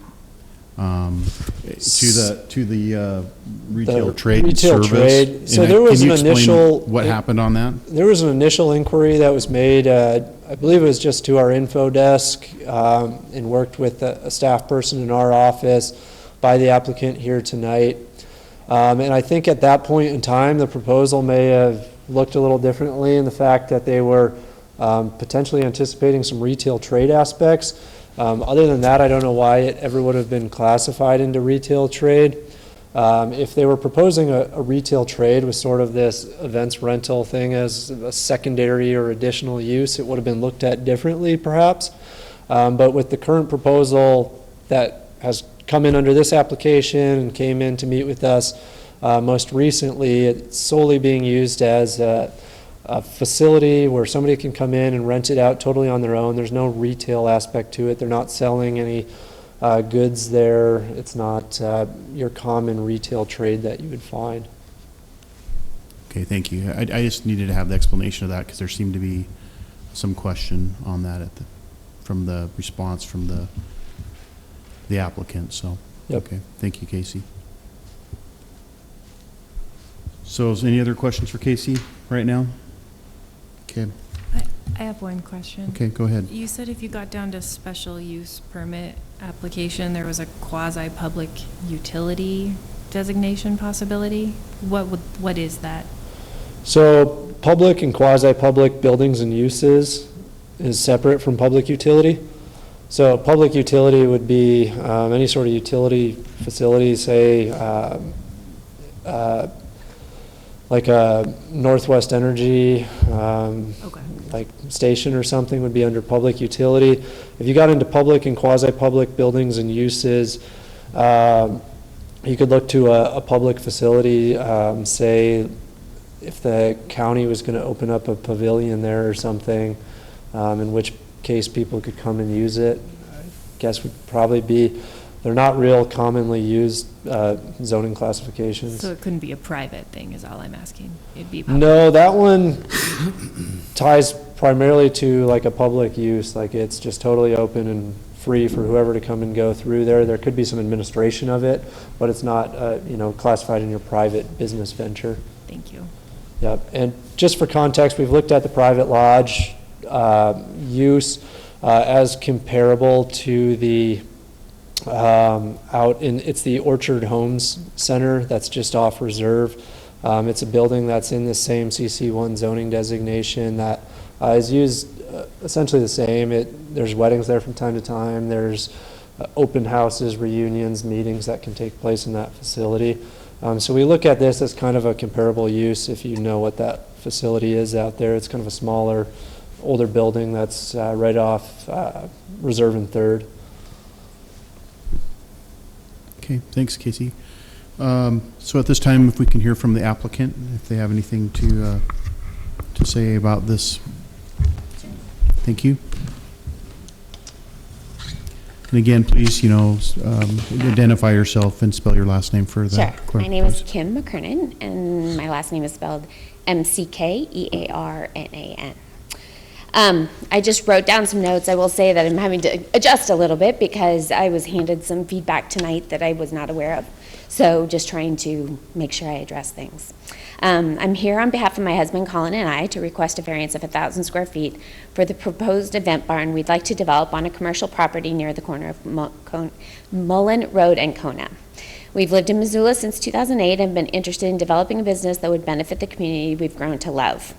to the retail trade and retail service. trade. So And there was can you an explain initial- what happened on that? There was an initial inquiry that was made, I believe it was just to our info desk, and worked with a staff person in our office by the applicant here tonight. And I think at that point in time, the proposal may have looked a little differently in the fact that they were potentially anticipating some retail trade aspects. Other than that, I don't know why it ever would have been classified into retail trade. If they were proposing a retail trade with sort of this events rental thing as a secondary or additional use, it would have been looked at differently perhaps. But with the current proposal that has come in under this application and came in to meet with us most recently, it's solely being used as a facility where somebody can come in and rent it out totally on their own. There's no retail aspect to it. They're not selling any goods there. It's not your common retail trade that you would find. Okay, thank you. I just needed to have the explanation of that because there seemed to be some question on that from the response from the applicant, so. Yep. Okay, thank you, Casey. So is any other questions for Casey right now? Okay, I have one question. okay, go ahead. You said if you got down to special use permit application, there was a quasi-public utility designation possibility? What is that? So public and quasi-public buildings and uses is separate from public utility. So public utility would be any sort of utility facility, say like a Northwest Energy Okay. like station or something would be under public utility. If you got into public and quasi-public buildings and uses, you could look to a public facility, say if the county was going to open up a pavilion there or something, in which case people could come and use it. I guess would probably be, they're not real commonly used zoning classifications. So it couldn't be a private thing is all I'm asking. It'd be public. No, that one ties primarily to like a public use, like it's just totally open and free for whoever to come and go through there. There could be some administration of it, but it's not, classified in your private business venture. Thank you. Yep, and just for context, we've looked at the private lodge use as comparable to the it's the Orchard Homes Center that's just off Reserve. It's a building that's in the same CC1 zoning designation that is used essentially the same. There's weddings there from time to time. There's open houses, reunions, meetings that can take place in that facility. So we look at this as kind of a comparable use if you know what that facility is out there. It's kind of a smaller, older building that's right off Reserve and 3rd. Okay, thanks, Casey. So at this time, if we can hear from the applicant, if they have anything to say about this. Thank you. And again, please, identify yourself and spell your last name for the Sure. clerk, My name is please. Kim McKernan, and my last name is spelled McKearnan. I just wrote down some notes. I will say that I'm having to adjust a little bit because I was handed some feedback tonight that I was not aware of. So just trying to make sure I address things. I'm here on behalf of my husband Colin and I to request a variance of 1,000 square feet for the proposed event barn we'd like to develop on a commercial property near the corner of Mullen Road and Kona. We've lived in Missoula since 2008 and been interested in developing a business that would benefit the community we've grown to love.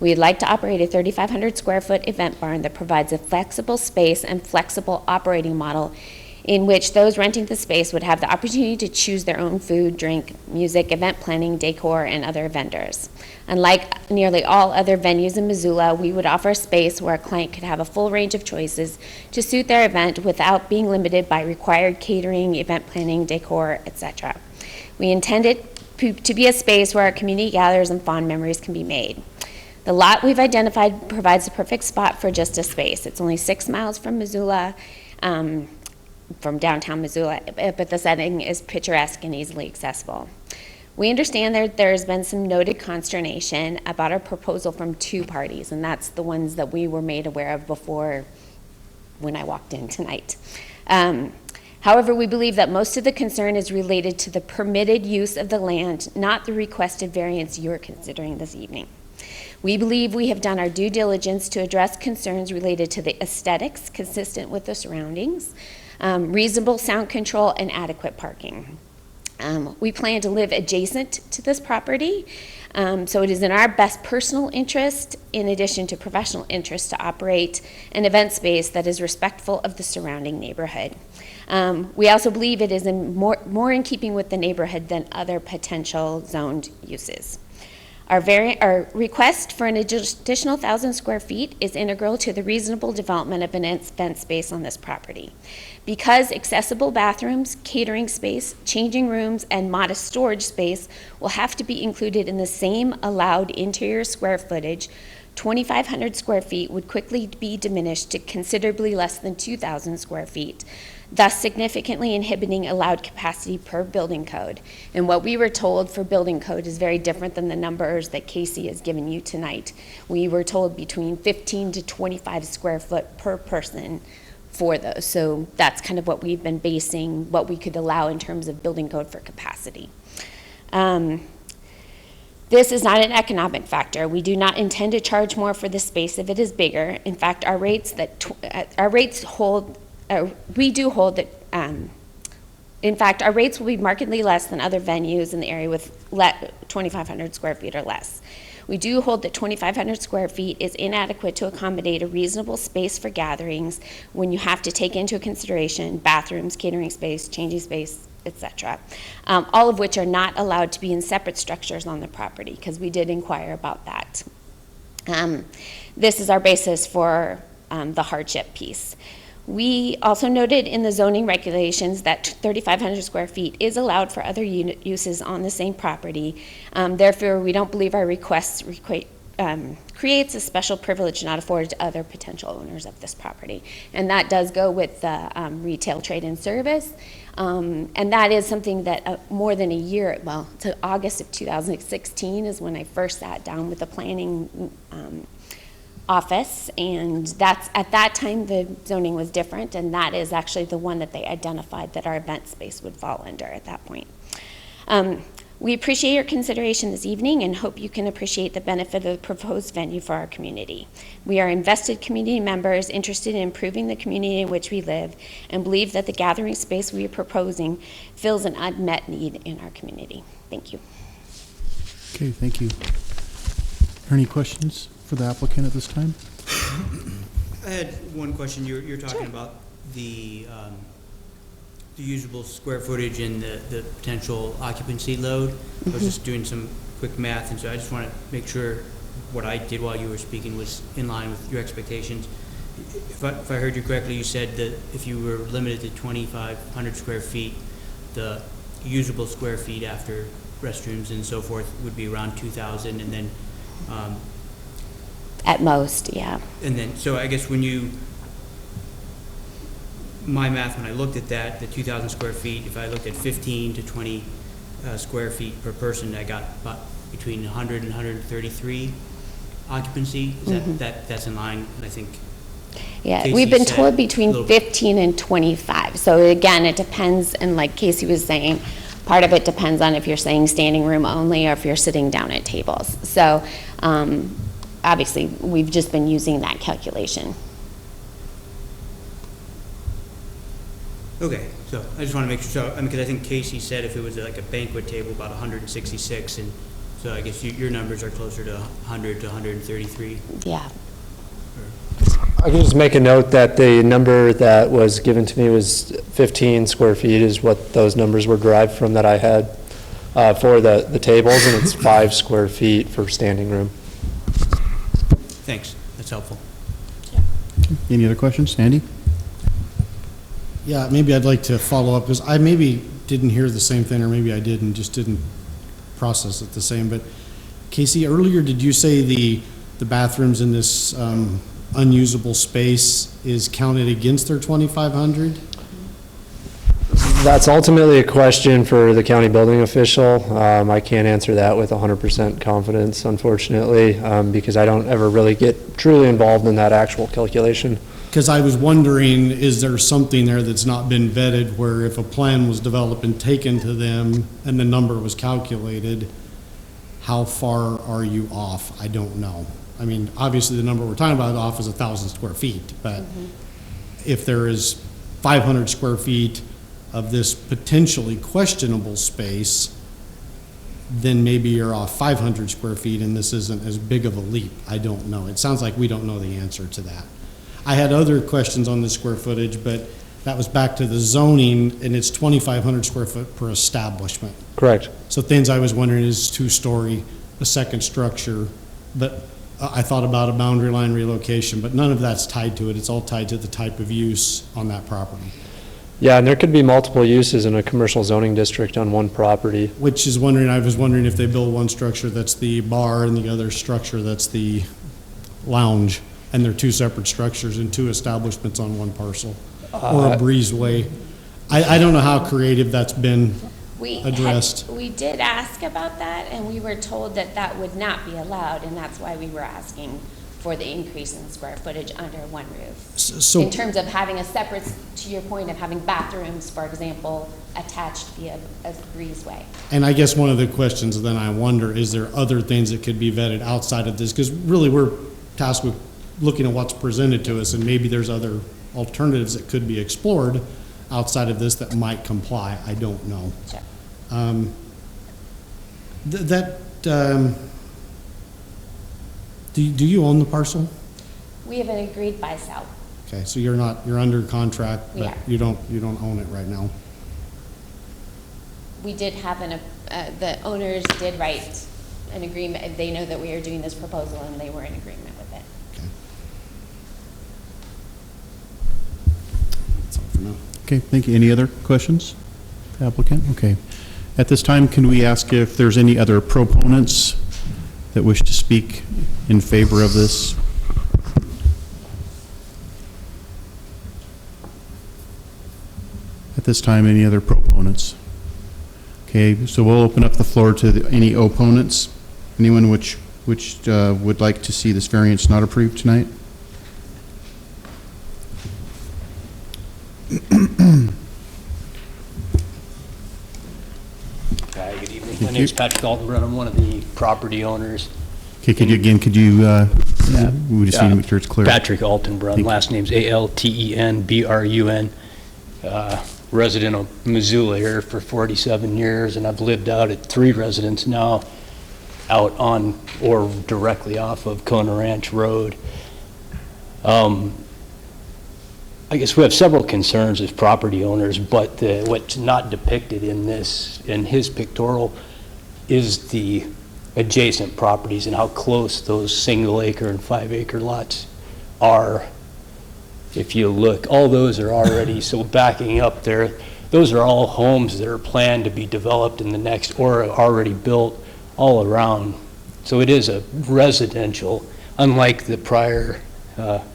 We'd like to operate a 3,500 square foot event barn that provides a flexible space and flexible operating model in which those renting the space would have the opportunity to choose their own food, drink, music, event planning, decor, and other vendors. Unlike nearly all other venues in Missoula, we would offer a space where a client could have a full range of choices to suit their event without being limited by required catering, event planning, decor, etc. We intend it to be a space where our community gathers and fond memories can be made. The lot we've identified provides the perfect spot for just a space. It's only 6 miles from Missoula, from downtown Missoula, but the setting is picturesque and easily accessible. We understand that there's been some noted consternation about our proposal from 2 parties, and that's the ones that we were made aware of before when I walked in tonight. However, we believe that most of the concern is related to the permitted use of the land, not the requested variance you're considering this evening. We believe we have done our due diligence to address concerns related to the aesthetics consistent with the surroundings, reasonable sound control, and adequate parking. We plan to live adjacent to this property, so it is in our best personal interest, in addition to professional interest, to operate an event space that is respectful of the surrounding neighborhood. We also believe it is more in keeping with the neighborhood than other potential zoned uses. Our request for an additional 1,000 square feet is integral to the reasonable development of an event space on this property. Because accessible bathrooms, catering space, changing rooms, and modest storage space will have to be included in the same allowed interior square footage, 2,500 square feet would quickly be diminished to considerably less than 2,000 square feet, thus significantly inhibiting allowed capacity per building code. And what we were told for building code is very different than the numbers that Casey has given you tonight. We were told between 15 to 25 square foot per person for those. So that's kind of what we've been basing what we could allow in terms of building code for capacity. This is not an economic factor. We do not intend to charge more for the space if it is bigger. In fact, our rates hold. We do hold that, in fact, our rates will be markedly less than other venues in the area with 2,500 square feet or less. We do hold that 2,500 square feet is inadequate to accommodate a reasonable space for gatherings when you have to take into consideration bathrooms, catering space, changing space, etc., all of which are not allowed to be in separate structures on the property, because we did inquire about that. This is our basis for the hardship piece. We also noted in the zoning regulations that 3,500 square feet is allowed for other uses on the same property. Therefore, we don't believe our request creates a special privilege not afforded to other potential owners of this property. And that does go with the retail trade and service. And that is something that more than a year, well, to August of 2016 is when I first sat down with the planning office, and that's at that time the zoning was different, and that is actually the one that they identified that our event space would fall under at that point. We appreciate your consideration this evening and hope you can appreciate the benefit of the proposed venue for our community. We are invested community members interested in improving the community in which we live and believe that the gathering space we are proposing fills an unmet need in our community. Thank you. Okay, thank you. Are there any questions for the applicant at this time? I had one question. You're talking about the usable square footage and the potential occupancy load. I was just doing some quick math, and so I just want to make sure what I did while you were speaking was in line with your expectations. If I heard you correctly, you said that if you were limited to 2,500 square feet, the usable square feet after restrooms and so forth would be around 2,000, and then At most, yeah. and then, so I guess my math, when I looked at that, the 2,000 square feet, if I looked at 15 to 20 square feet per person, I got about between 100 and 133 occupancy. Is that's in line, and I think. Yeah, Casey we've been said told between a little bit. 15 and 25. So again, it depends, and like Casey was saying, part of it depends on if you're saying standing room only or if you're sitting down at tables. So obviously, we've just been using that calculation. Okay, so I just want to make sure, so, I mean, because I think Casey said if it was like a banquet table, about 166, and so I guess your numbers are closer to 100 to 133. Yeah. I can just make a note that the number that was given to me was 15 square feet is what those numbers were derived from that I had for the tables, and it's 5 square feet for standing room. Thanks, that's helpful. Any other questions? Andy? Yeah, maybe I'd like to follow up, because I maybe didn't hear the same thing, or maybe I did and just didn't process it the same. But Casey, earlier, did you say the bathrooms in this unusable space is counted against their 2,500? That's ultimately a question for the county building official. I can't answer that with 100% confidence, unfortunately, because I don't ever really get truly involved in that actual calculation. Because I was wondering, is there something there that's not been vetted, where if a plan was developed and taken to them and the number was calculated, how far are you off? I don't know. I mean, obviously the number we're talking about off is 1,000 square feet, but if there is 500 square feet of this potentially questionable space, then maybe you're off 500 square feet and this isn't as big of a leap. I don't know. It sounds like we don't know the answer to that. I had other questions on the square footage, but that was back to the zoning, and it's 2,500 square foot per establishment. Correct. So things I was wondering is 2-story, a second structure, but I thought about a boundary line relocation, but none of that's tied to it. It's all tied to the type of use on that property. Yeah, and there could be multiple uses in a commercial zoning district on one property. Which is wondering, I was wondering if they build one structure that's the bar and the other structure that's the lounge, and they're 2 separate structures and 2 establishments on one parcel, or a breezeway. I don't know how creative that's been addressed. We did ask about that, and we were told that that would not be allowed, and that's why we were asking for the increase in square footage under one roof. So In terms of having a separate, to your point of having bathrooms, for example, attached via a breezeway. And I guess one of the questions then I wonder, is there other things that could be vetted outside of this? Because really we're tasked with looking at what's presented to us, and maybe there's other alternatives that could be explored outside of this that might comply. I don't know. Sure. Do you own the parcel? We have an agreed buy-sell. Okay, so you're under contract, We but are. you don't own it right now. We did have the owners did write an agreement. They know that we are doing this proposal, and they were in agreement with it. Okay. That's all for now. Okay, thank you. Any other questions? Applicant? Okay. At this time, can we ask if there's any other proponents that wish to speak in favor of this? At this time, any other proponents? Okay, so we'll open up the floor to any opponents. Anyone which would like to see this variance not approved tonight? Hi, good evening. Thank My name's you. Patrick Altenbrun. I'm one of the property owners. Okay, could you we just need to make sure it's clear. Patrick Altenbrun, Thank you. last name's Altenbrun. Resident of Missoula here for 47 years, and I've lived out at 3 residences now, out on or directly off of Kona Ranch Road. I guess we have several concerns as property owners, but what's not depicted in his pictorial is the adjacent properties and how close those single-acre and 5-acre lots are. If you look, all those are already, so backing up there, those are all homes that are planned to be developed in the next, or already built all around. So it is a residential, unlike the prior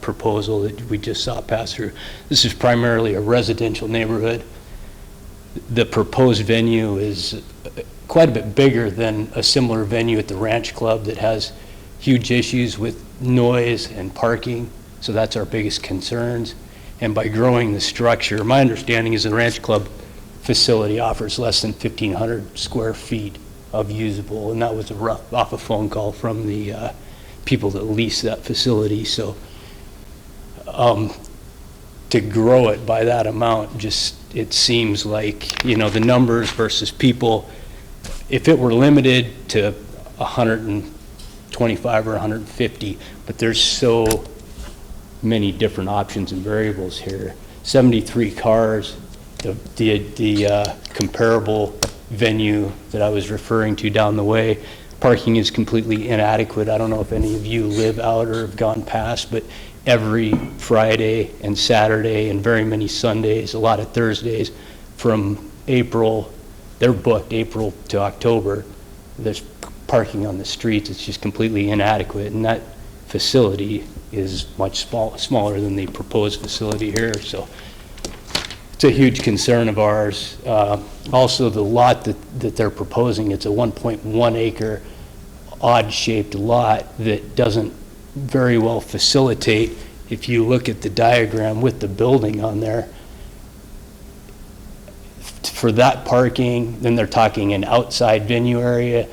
proposal that we just saw pass through. This is primarily a residential neighborhood. The proposed venue is quite a bit bigger than a similar venue at the Ranch Club that has huge issues with noise and parking. So that's our biggest concerns. And by growing the structure, my understanding is the Ranch Club facility offers less than 1,500 square feet of usable, and that was off a phone call from the to grow it by that amount, just, it seems like, you know, the numbers versus people, if it were limited to 125 or 150, but there's so many different options and variables here. 73 cars, the comparable venue that I was referring to down the way, parking is completely inadequate. I don't know if any of you live out or have gone past, but every Friday and Saturday and very many Sundays, a lot of Thursdays, from April, they're booked April to October. There's parking on the streets. It's just completely inadequate, and that facility is much smaller than the proposed facility here, so it's a huge concern of ours. Also, the lot that they're proposing, it's a 1.1 acre odd-shaped lot that doesn't very well facilitate. If you look at the diagram with the building on there, for that parking, then they're talking an outside venue area.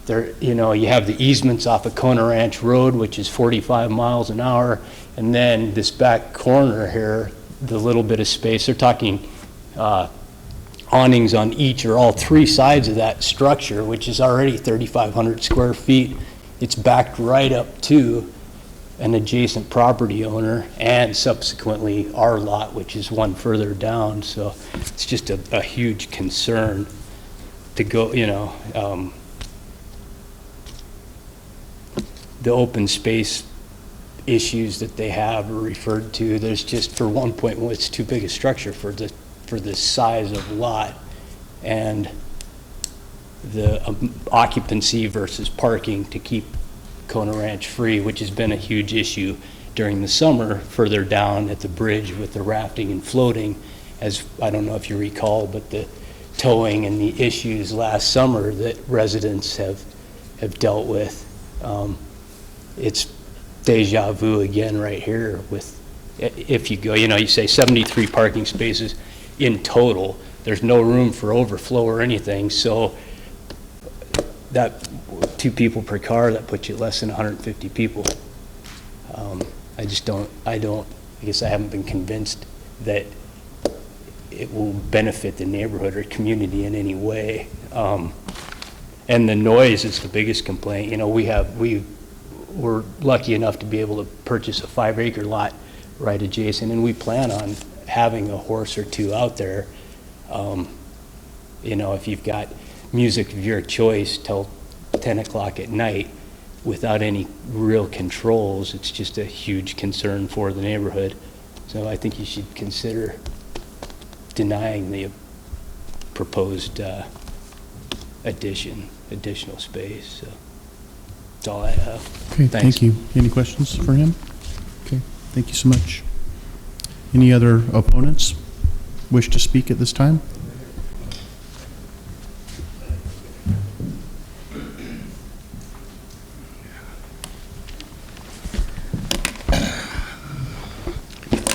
There, you know, you have the easements off of Kona Ranch Road, which is 45 miles an hour, and then this back corner here, the little bit of space, they're talking awnings on each or all three sides of that structure, which is already 3,500 square feet. It's backed right up to an adjacent property owner and subsequently our lot, which is one further down. So it's just a huge concern to go, you know, the open space issues that they have are referred to. There's just, for 1.1, it's too big a structure for the size of lot, and the occupancy versus parking to keep Kona Ranch free, which has been a huge issue during the summer further down at the bridge with the rafting and floating, as I don't know if you recall, but the towing and the issues last summer that residents have dealt with. It's deja vu again right here with, if you go, you know, you say 73 parking spaces in total. There's no room for overflow or anything, so that 2 people per car, that puts you less than 150 people. I guess I haven't been convinced that it will benefit the neighborhood or community in any way. And the noise is the biggest complaint. You know, we're lucky enough to be able to purchase a 5-acre lot right adjacent, and we plan on having a horse or 2 out there. You know, if you've got music of your choice till 10 o'clock at night without any real controls, it's just a huge concern for the neighborhood. So I think you should consider denying the proposed additional space. So that's all I have. Okay, Thanks. thank you. Any questions for him? Okay, thank you so much. Any other opponents wish to speak at this time?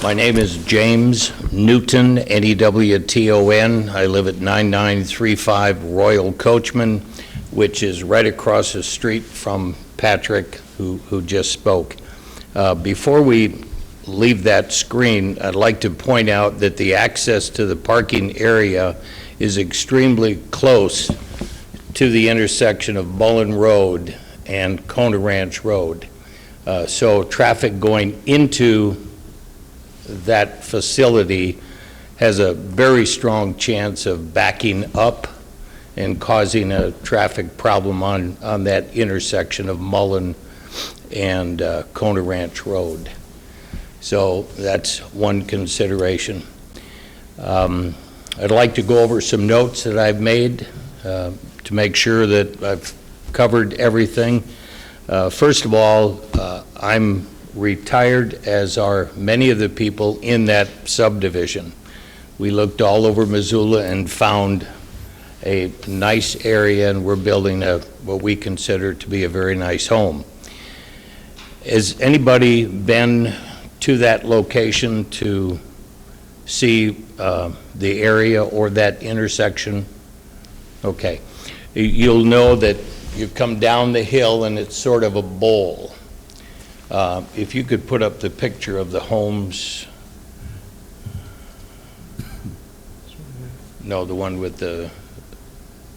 My name is James Newton, N-E-W-T-O-N. I live at 9935 Royal Coachman, which is right across the street from Patrick, who just spoke. Before we leave that screen, I'd like to point out that the access to the parking area is extremely close to the intersection of Mullen Road and Kona Ranch Road. So traffic going into that facility has a very strong chance of backing up and causing a traffic problem on that intersection of Mullen and Kona Ranch Road. So that's one consideration. I'd like to go over some notes that I've made to make sure that I've covered everything. First of all, I'm retired, as are many of the people in that subdivision. We looked all over Missoula and found a nice area, and we're building what we consider to be a very nice home. Has anybody been to that location to see the area or that intersection? Okay. You'll know that you come down the hill and it's sort of a bowl. If you could put up the picture of the homes no, the one with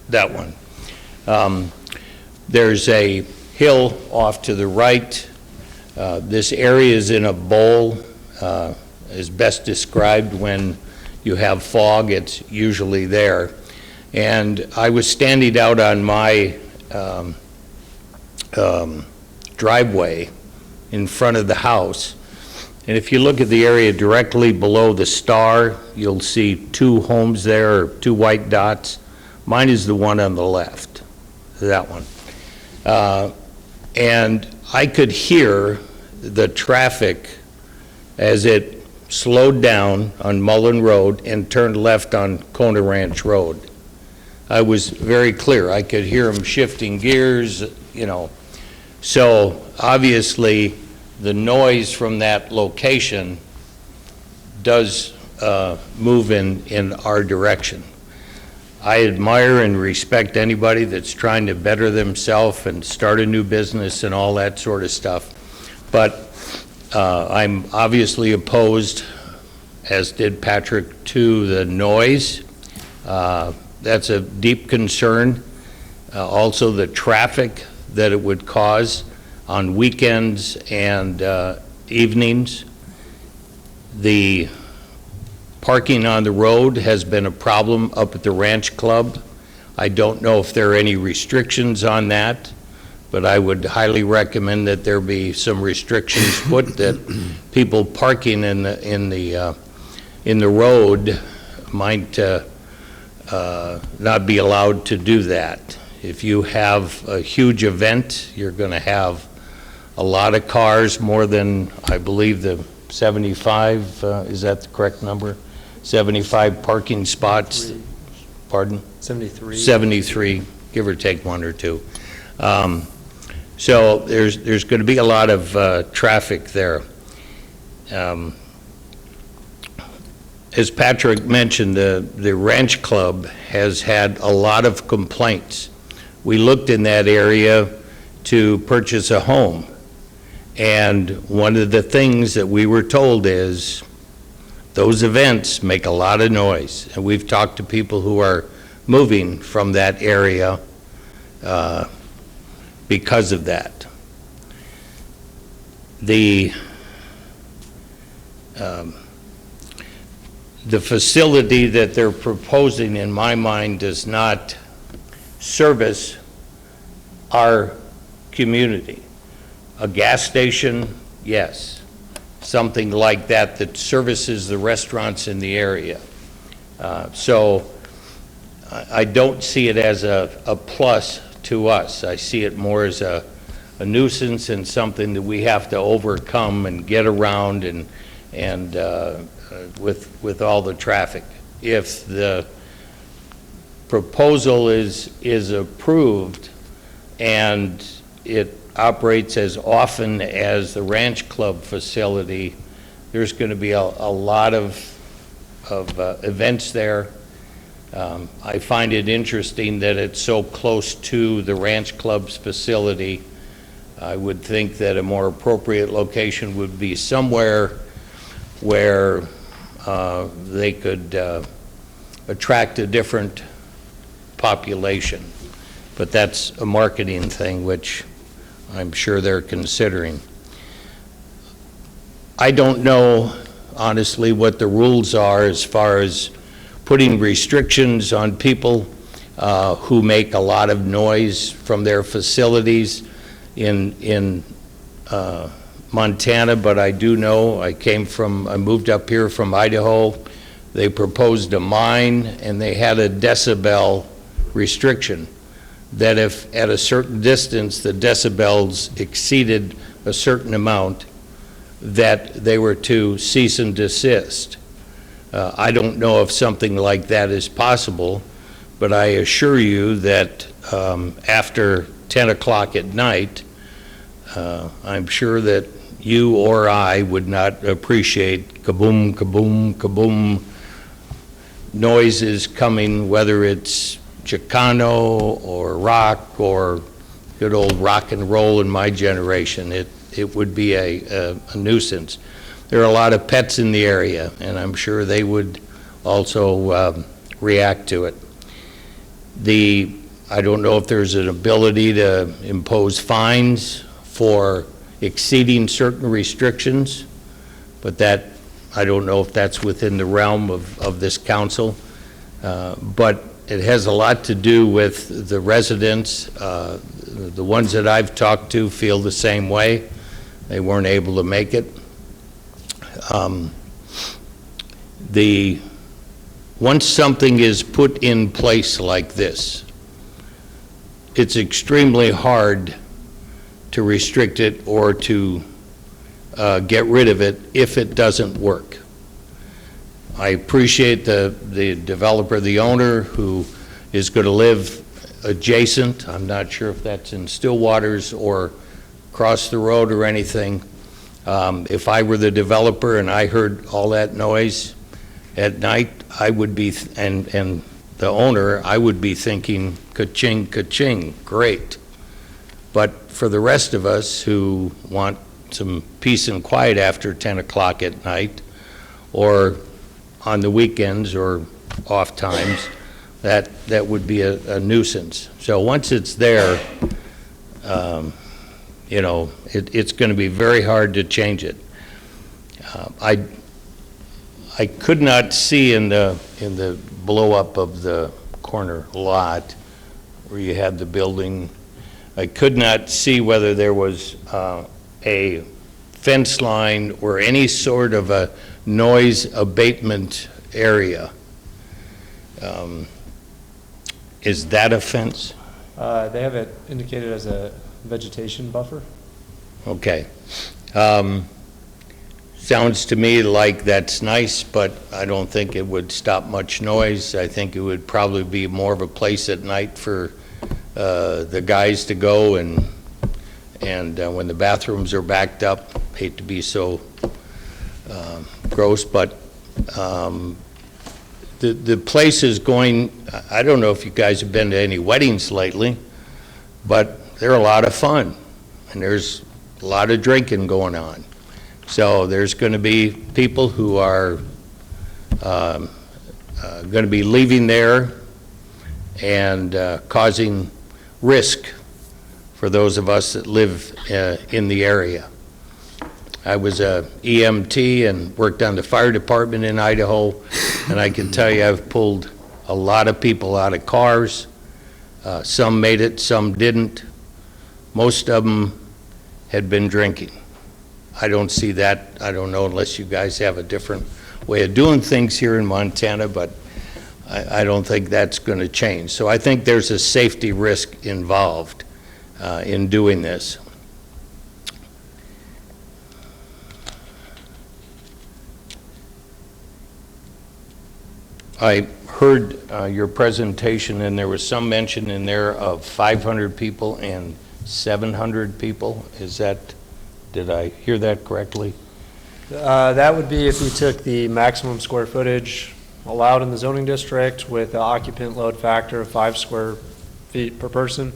that one. There's a hill off to the right. This area is in a bowl, is best described when you have fog. It's usually there. And I was standing out on my driveway in front of the house. And if you look at the area directly below the star, you'll see two homes there, or two white dots. Mine is the one on the left, that one. And I could hear the traffic as it slowed down on Mullen Road and turned left on Kona Ranch Road. I was very clear. I could hear them shifting gears, you know. So obviously, the noise from that location does move in our direction. I admire and respect anybody that's trying to better themselves and start a new business and all that sort of stuff. But I'm obviously opposed, as did Patrick, to the noise. That's a deep concern. Also, the traffic that it would cause on weekends and evenings. The parking on the road has been a problem up at the Ranch Club. I don't know if there are any restrictions on that, but I would highly recommend that there be some restrictions put that people parking in the road might not be allowed to do that. If you have a huge event, you're going to have a lot of cars, more than, I believe, the 75, is that the correct number? 75 parking spots. Pardon? 73. 73, give or take one or two. So there's going to be a lot of traffic there. As Patrick mentioned, the Ranch Club has had a lot of complaints. We looked in that area to purchase a home, and one of the things that we were told is those events make a lot of noise, and we've talked to people who are moving from that area because of that. The facility that they're proposing, in my mind, does not service our community. A gas station, yes. Something like that that services the restaurants in the area. So I don't see it as a plus to us. I see it more as a nuisance and something that we have to overcome and get around and with all the traffic. If the proposal is approved and it operates as often as the Ranch Club facility, there's going to be a lot of events there. I find it interesting that it's so close to the Ranch Club's facility. I would think that a more appropriate location would be somewhere where they could attract a different population. But that's a marketing thing, which I'm sure they're considering. I don't know, honestly, what the rules are as far as putting restrictions on people who make a lot of noise from their facilities in Montana, but I do know, I moved up here from Idaho. They proposed a mine, and they had a decibel restriction, that if at a certain distance the decibels exceeded a certain amount, that they were to cease and desist. I don't know if something like that is possible, but I assure you that after 10 o'clock at night, I'm sure that you or I would not appreciate kaboom, kaboom, kaboom noises coming, whether it's Chicano or rock or good old rock and roll in my generation. It would be a nuisance. There are a lot of pets in the area, and I'm sure they would also react to it. I don't know if there's an ability to impose fines for exceeding certain restrictions, but I don't know if that's within the realm of this council. But it has a lot to do with the residents. The ones that I've talked to feel the same way. They weren't able to make it. Once something is put in place like this, it's extremely hard to restrict it or to get rid of it if it doesn't work. I appreciate the developer, the owner, who is going to live adjacent. I'm not sure if that's in Stillwaters or across the road or anything. If I were the developer and I heard all that noise at night, I would be, and the owner, I would be thinking, ka-ching, ka-ching, great. But for the rest of us who want some peace and quiet after 10 o'clock at night, or on the weekends or off times, that would be a nuisance. So once it's there, you know, it's going to be very hard to change it. I could not see in the blow up of the corner lot where you had the building, I could not see whether there was a fence line or any sort of a noise abatement area. Is that a fence? They have it indicated as a vegetation buffer. Okay. Sounds to me like that's nice, but I don't think it would stop much noise. I think it would probably be more of a place at night for the guys to go, and when the bathrooms are backed up, hate to be so gross, but the place is going, I don't know if you guys have been to any weddings lately, but they're a lot of fun, and there's a lot of drinking going on. So there's going to be people who are going to be leaving there and causing risk for those of us that live in the area. I was a EMT and worked on the fire department in Idaho, and I can tell you I've pulled a lot of people out of cars. Some made it, some didn't. Most of them had been drinking. I don't see that, I don't know, unless you guys have a different way of doing things here in Montana, but I don't think that's going to change. So I think there's a safety risk involved in doing this. I heard your presentation, and there was some mention in there of 500 people and 700 people. Is that, did I hear that correctly? That would be if you took the maximum square footage allowed in the zoning district with the occupant load factor of 5 square feet per person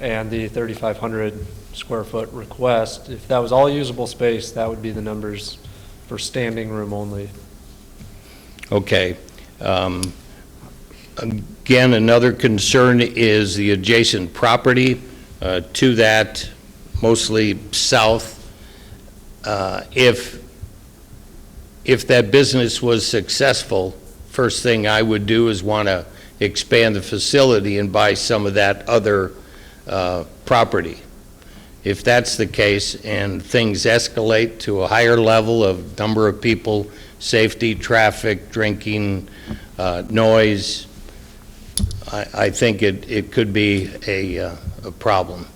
and the 3,500 square foot request. If that was all usable space, that would be the numbers for standing room only. Okay. Again, another concern is the adjacent property to that, mostly south. If that business was successful, first thing I would do is want to expand the facility and buy some of that other property. If that's the case and things escalate to a higher level of number of people, safety, traffic, drinking, noise, I think it could be a problem.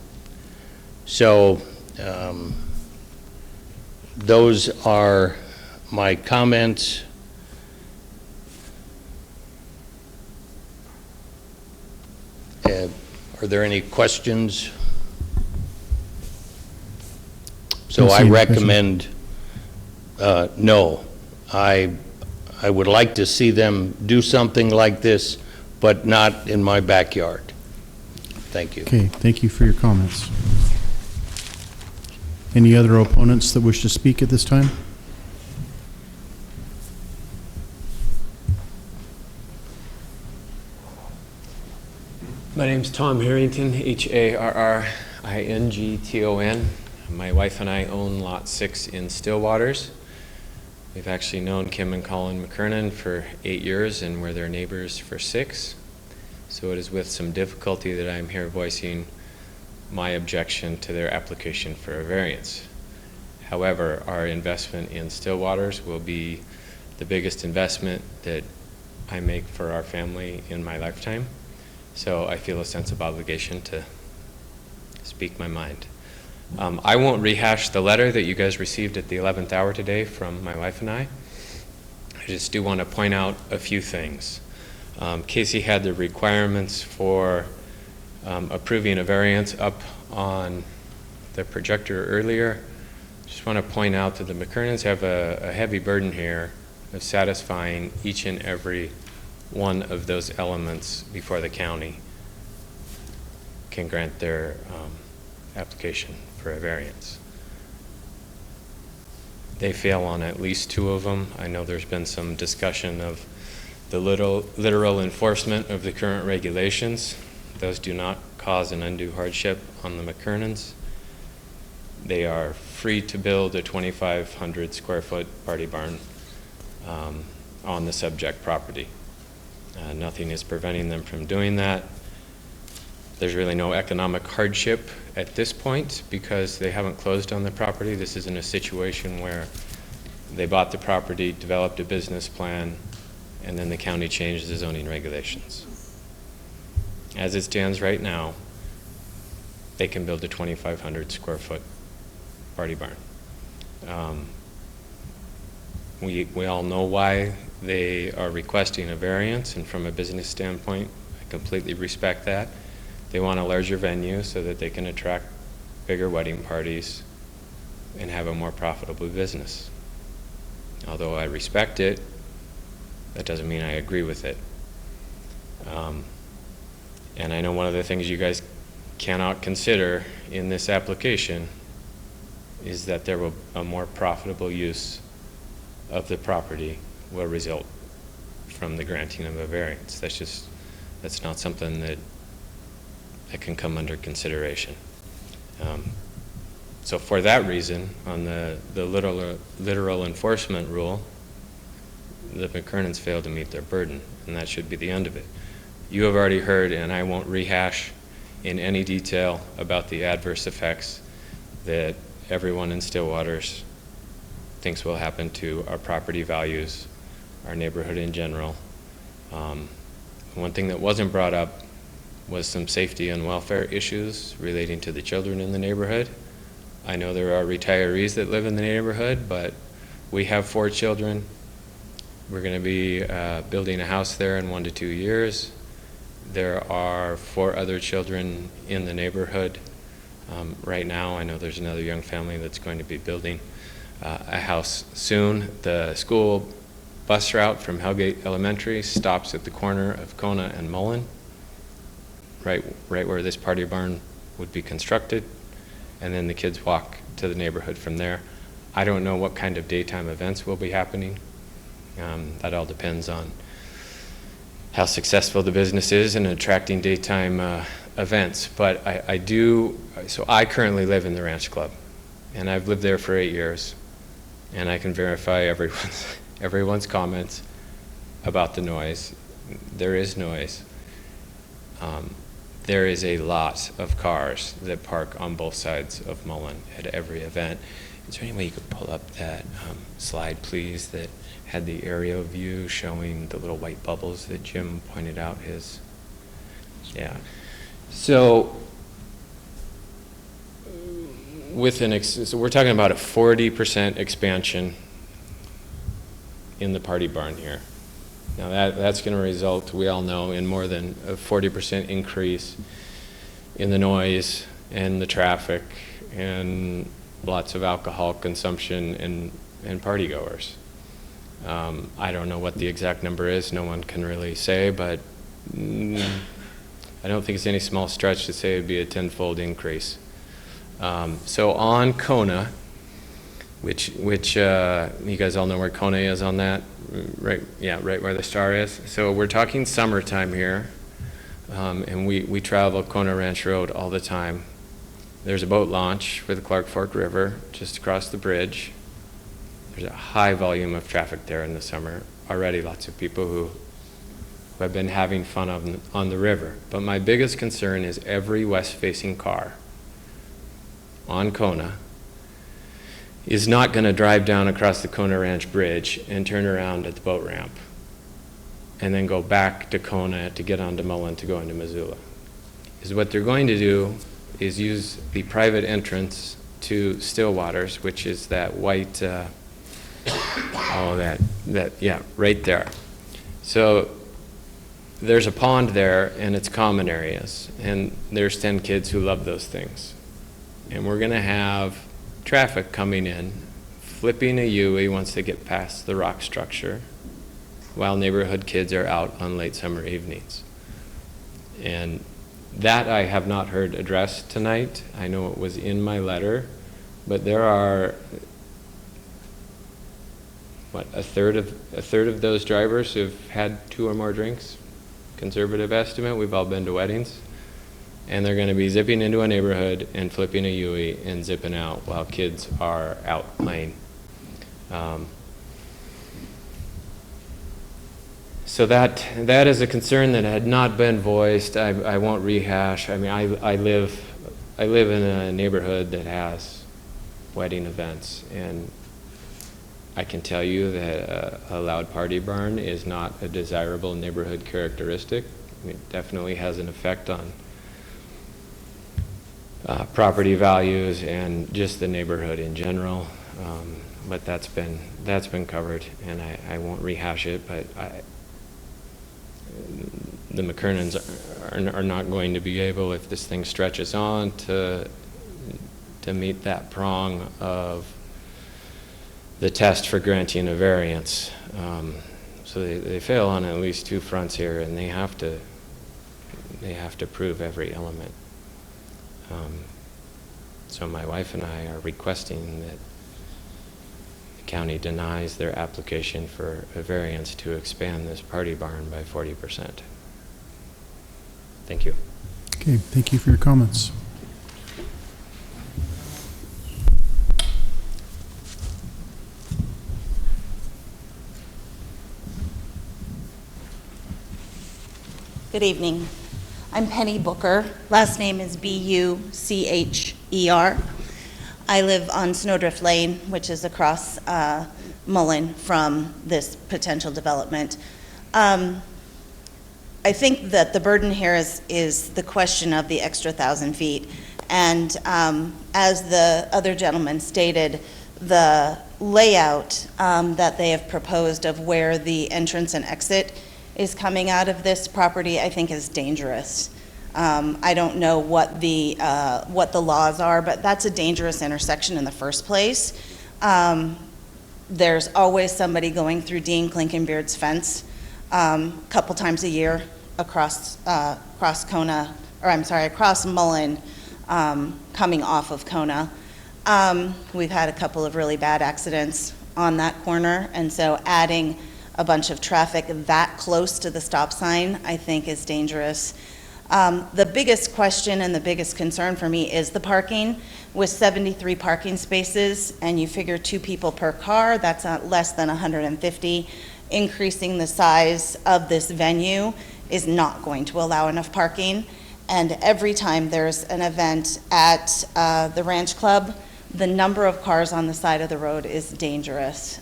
So those are my comments. Are there any questions? So I recommend no. I would like to see them do something like this, but not in my backyard. Thank you. Okay, thank you for your comments. Any other opponents that wish to speak at this time? My name's Tom Harrington, Harrington. My wife and I own Lot 6 in Stillwaters. We've actually known Kim and Colin McKernan for 8 years, and we're their neighbors for 6. So it is with some difficulty that I'm here voicing my objection to their application for a variance. However, our investment in Stillwaters will be the biggest investment that I make for our family in my lifetime. So I feel a sense of obligation to speak my mind. I won't rehash the letter that you guys received at the 11th hour today from my wife and I. I just do want to point out a few things. Casey had the requirements for approving a variance up on the projector earlier. Just want to point out that the McKernans have a heavy burden here of satisfying each and every one of those elements before the county can grant their application for a variance. They fail on at least 2 of them. I know there's been some discussion of the literal enforcement of the current regulations. Those do not cause an undue hardship on the McKernans. They are free to build a 2,500 square foot party barn on the subject property. Nothing is preventing them from doing that. There's really no economic hardship at this point because they haven't closed on the property. This isn't a situation where they bought the property, developed a business plan, and then the county changed the zoning regulations. As it stands right now, they can build a 2,500 square foot party barn. We all know why they are requesting a variance, and from a business standpoint, I completely respect that. They want a larger venue so that they can attract bigger wedding parties and have a more profitable business. Although I respect it, that doesn't mean I agree with it. And I know one of the things you guys cannot consider in this application is that there will a more profitable use of the property will result from the granting of a variance. That's not something that can come under consideration. So for that reason, on the literal enforcement rule, the McKernans failed to meet their burden, and that should be the end of it. You have already heard, and I won't rehash in any detail about the adverse effects that everyone in Stillwaters thinks will happen to our property values, our neighborhood in general. One thing that wasn't brought up was some safety and welfare issues relating to the children in the neighborhood. I know there are retirees that live in the neighborhood, but we have 4 children. We're going to be building a house there in 1 to 2 years. There are 4 other children in the neighborhood right now. I know there's another young family that's going to be building a house soon. The school bus route from Hellgate Elementary stops at the corner of Kona and Mullen, right where this party barn would be constructed, and then the kids walk to the neighborhood from there. I don't know what kind of daytime events will be happening. That all depends on how successful the business is in attracting daytime events. But I currently live in the Ranch Club, and I've lived there for 8 years, and I can verify everyone's comments about the noise. There is noise. There is a lot of cars that park on both sides of Mullen at every event. Is there any way you could pull up that slide, please, that had the aerial view showing the little white bubbles that Jim pointed out yeah. So so we're talking about a 40% expansion in the party barn here. Now that's going to result, we all know, in more than a 40% increase in the noise and the traffic and lots of alcohol consumption and party goers. I don't know what the exact number is. No one can really say, but I don't think it's any small stretch to say it would be a 10-fold increase. So on Kona, which you guys all know where Kona is on that, right? Yeah, right where the star is. So we're talking summertime here. and we travel Kona Ranch Road all the time. There's a boat launch for the Clark Fork River just across the bridge. There's a high volume of traffic there in the summer. Already lots of people who have been having fun on the river. But my biggest concern is every west-facing car on Kona is not going to drive down across the Kona Ranch Bridge and turn around at the boat ramp and then go back to Kona to get onto Mullen to go into Missoula. Is what they're going to do is use the private entrance to Stillwater's, which is that white, right there. So there's a pond there, and it's common areas, and there's 10 kids who love those things. And we're gonna have traffic coming in, flipping a U-ey once they get past the rock structure, while neighborhood kids are out on late summer evenings. And that I have not heard addressed tonight. I know it was in my letter, but there are, a third of those drivers who've had 2 or more drinks, conservative estimate. We've all been to weddings. And they're gonna be zipping into a neighborhood and flipping a U-ey and zipping out while kids are out playing. So that is a concern that had not been voiced. I won't rehash. I mean, I live in a neighborhood that has wedding events, and I can tell you that a loud party barn is not a desirable neighborhood characteristic. It definitely has an effect on property values and just the neighborhood in general. But that's been covered, and I won't rehash it. But the McKernans are not going to be able, if this thing stretches on, to meet that prong of the test for granting a variance. So they fail on at least 2 fronts here, and they have to prove every element. So my wife and I are requesting that the county denies their application for a variance to expand this party barn by 40%. Thank you. Okay, thank you for your comments. Good evening. I'm Penny Booker. Last name is Bucher. I live on Snowdrift Lane, which is across Mullen from this potential development. I think that the burden here is the question of the extra 1,000 feet. And as the other gentleman stated, the layout that they have proposed of where the entrance and exit is coming out of this property, I think is dangerous. I don't know what the laws are, but that's a dangerous intersection in the first place. There's always somebody going through Dean Klinkenbeard's fence a couple times a year across Kona, or I'm sorry, across Mullen, coming off of Kona. We've had a couple of really bad accidents on that corner, and so adding a bunch of traffic that close to the stop sign, I think, is dangerous. The biggest question and the biggest concern for me is the parking. With 73 parking spaces, and you figure 2 people per car, that's less than 150. Increasing the size of this venue is not going to allow enough parking. And every time there's an event at the Ranch Club, the number of cars on the side of the road is dangerous.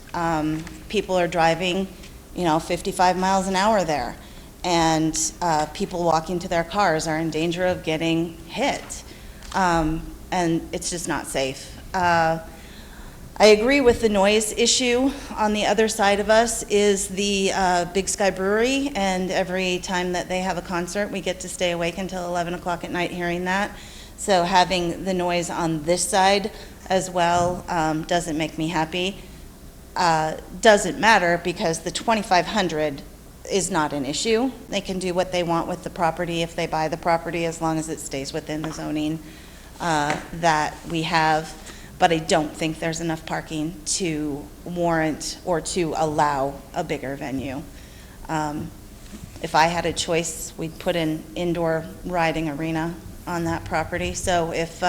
People are driving, 55 miles an hour there. And people walking to their cars are in danger of getting hit. And it's just not safe. I agree with the noise issue. On the other side of us is the Big Sky Brewery, and every time that they have a concert, we get to stay awake until 11 o'clock at night hearing that. So having the noise on this side as well doesn't make me happy. Doesn't matter because the 2,500 is not an issue. They can do what they want with the property if they buy the property, as long as it stays within the zoning that we have. But I don't think there's enough parking to warrant or to allow a bigger venue. if I had a choice, we'd put an indoor riding arena on that property. So if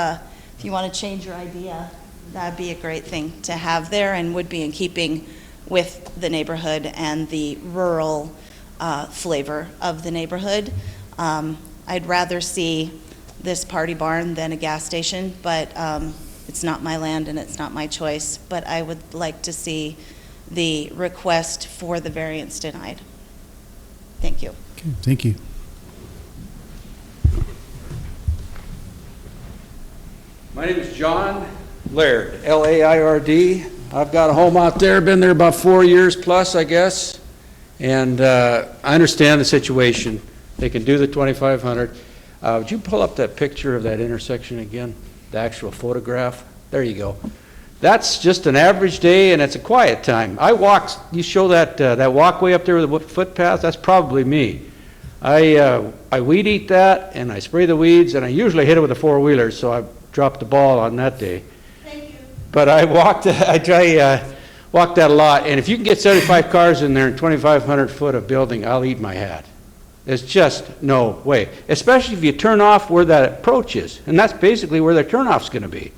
you want to change your idea, that'd be a great thing to have there and would be in keeping with the neighborhood and the rural flavor of the neighborhood. I'd rather see this party barn than a gas station, but it's not my land and it's not my choice. But I would like to see the request for the variance denied. Thank you. Okay, thank you. My name is John Laird, L-A-I-R-D. I've got a home out there, been there about 4 years plus, I guess. And I understand the situation. They can do the 2,500. Would you pull up that picture of that intersection again? The actual photograph? There you go. That's just an average day, and it's a quiet time. I walked, you show that, that walkway up there with the footpath, that's probably me. I weed eat that, and I spray the weeds, and I usually hit it with a four-wheeler, so I dropped the ball on that day. Thank you. But I walked that a lot, and if you can get 75 cars in there and 2,500 foot of building, I'll eat my hat. There's just no way, especially if you turn off where that approach is, and that's basically where the turnoff's going to be.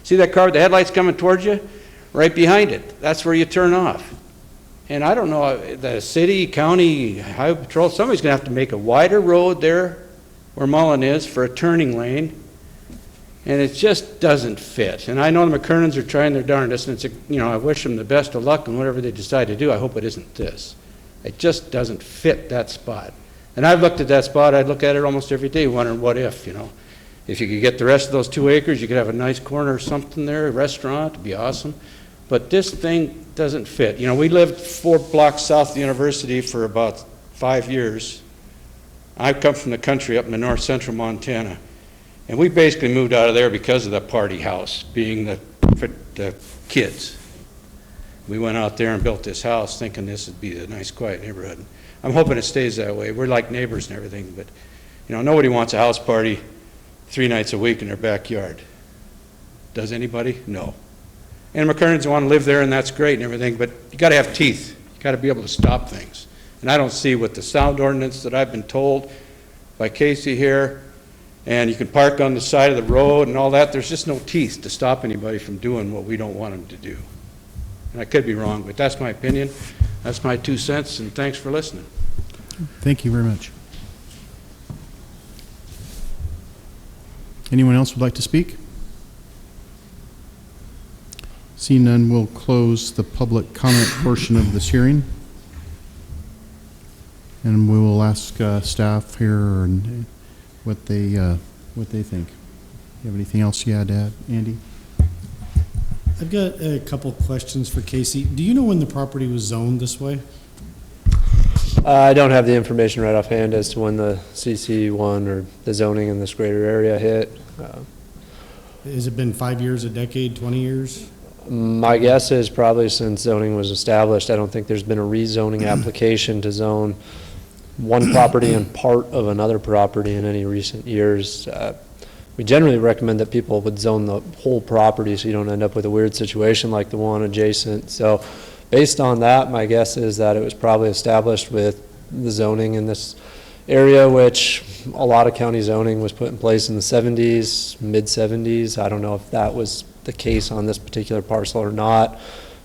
See that car with the headlights coming towards you? Right behind it. That's where you turn off. And I don't know, the city, county, highway patrol, somebody's going to have to make a wider road there where Mullen is for a turning lane. And it just doesn't fit. And I know the McKernans are trying their darndest, and it's I wish them the best of luck in whatever they decide to do. I hope it isn't this. It just doesn't fit that spot. And I've looked at that spot, I'd look at it almost every day, wondering what if, If you could get the rest of those 2 acres, you could have a nice corner or something there, a restaurant, it'd be awesome. But this thing doesn't fit. We lived 4 blocks south of the university for about 5 years. I come from the country up in the north central Montana. And we basically moved out of there because of the party house, being the kids. We went out there and built this house thinking this would be a nice, quiet neighborhood. I'm hoping it stays that way. We're like neighbors and everything, but nobody wants a house party 3 nights a week in their backyard. Does anybody? No. And McKernans want to live there, and that's great and everything, but you got to have teeth. You got to be able to stop things. And I don't see with the sound ordinance that I've been told by Casey here, and you can park on the side of the road and all that. There's just no teeth to stop anybody from doing what we don't want them to do. And I could be wrong, but that's my opinion. That's my 2 cents, and thanks for listening. Thank you very much. Anyone else would like to speak? Seeing none, we'll close the public comment portion of this hearing. And we will ask staff here and what they think. You have anything else you had to add, Andy? I've got a couple questions for Casey. Do you know when the property was zoned this way? I don't have the information right offhand as to when the CC1 or the zoning in this greater area hit. Has it been 5 years, a decade, 20 years? My guess is probably since zoning was established. I don't think there's been a rezoning application to zone one property and part of another property in any recent years. We generally recommend that people would zone the whole property so you don't end up with a weird situation like the one adjacent. So based on that, my guess is that it was probably established with the zoning in this area, which a lot of county zoning was put in place in the 70s, mid-70s. I don't know if that was the case on this particular parcel or not.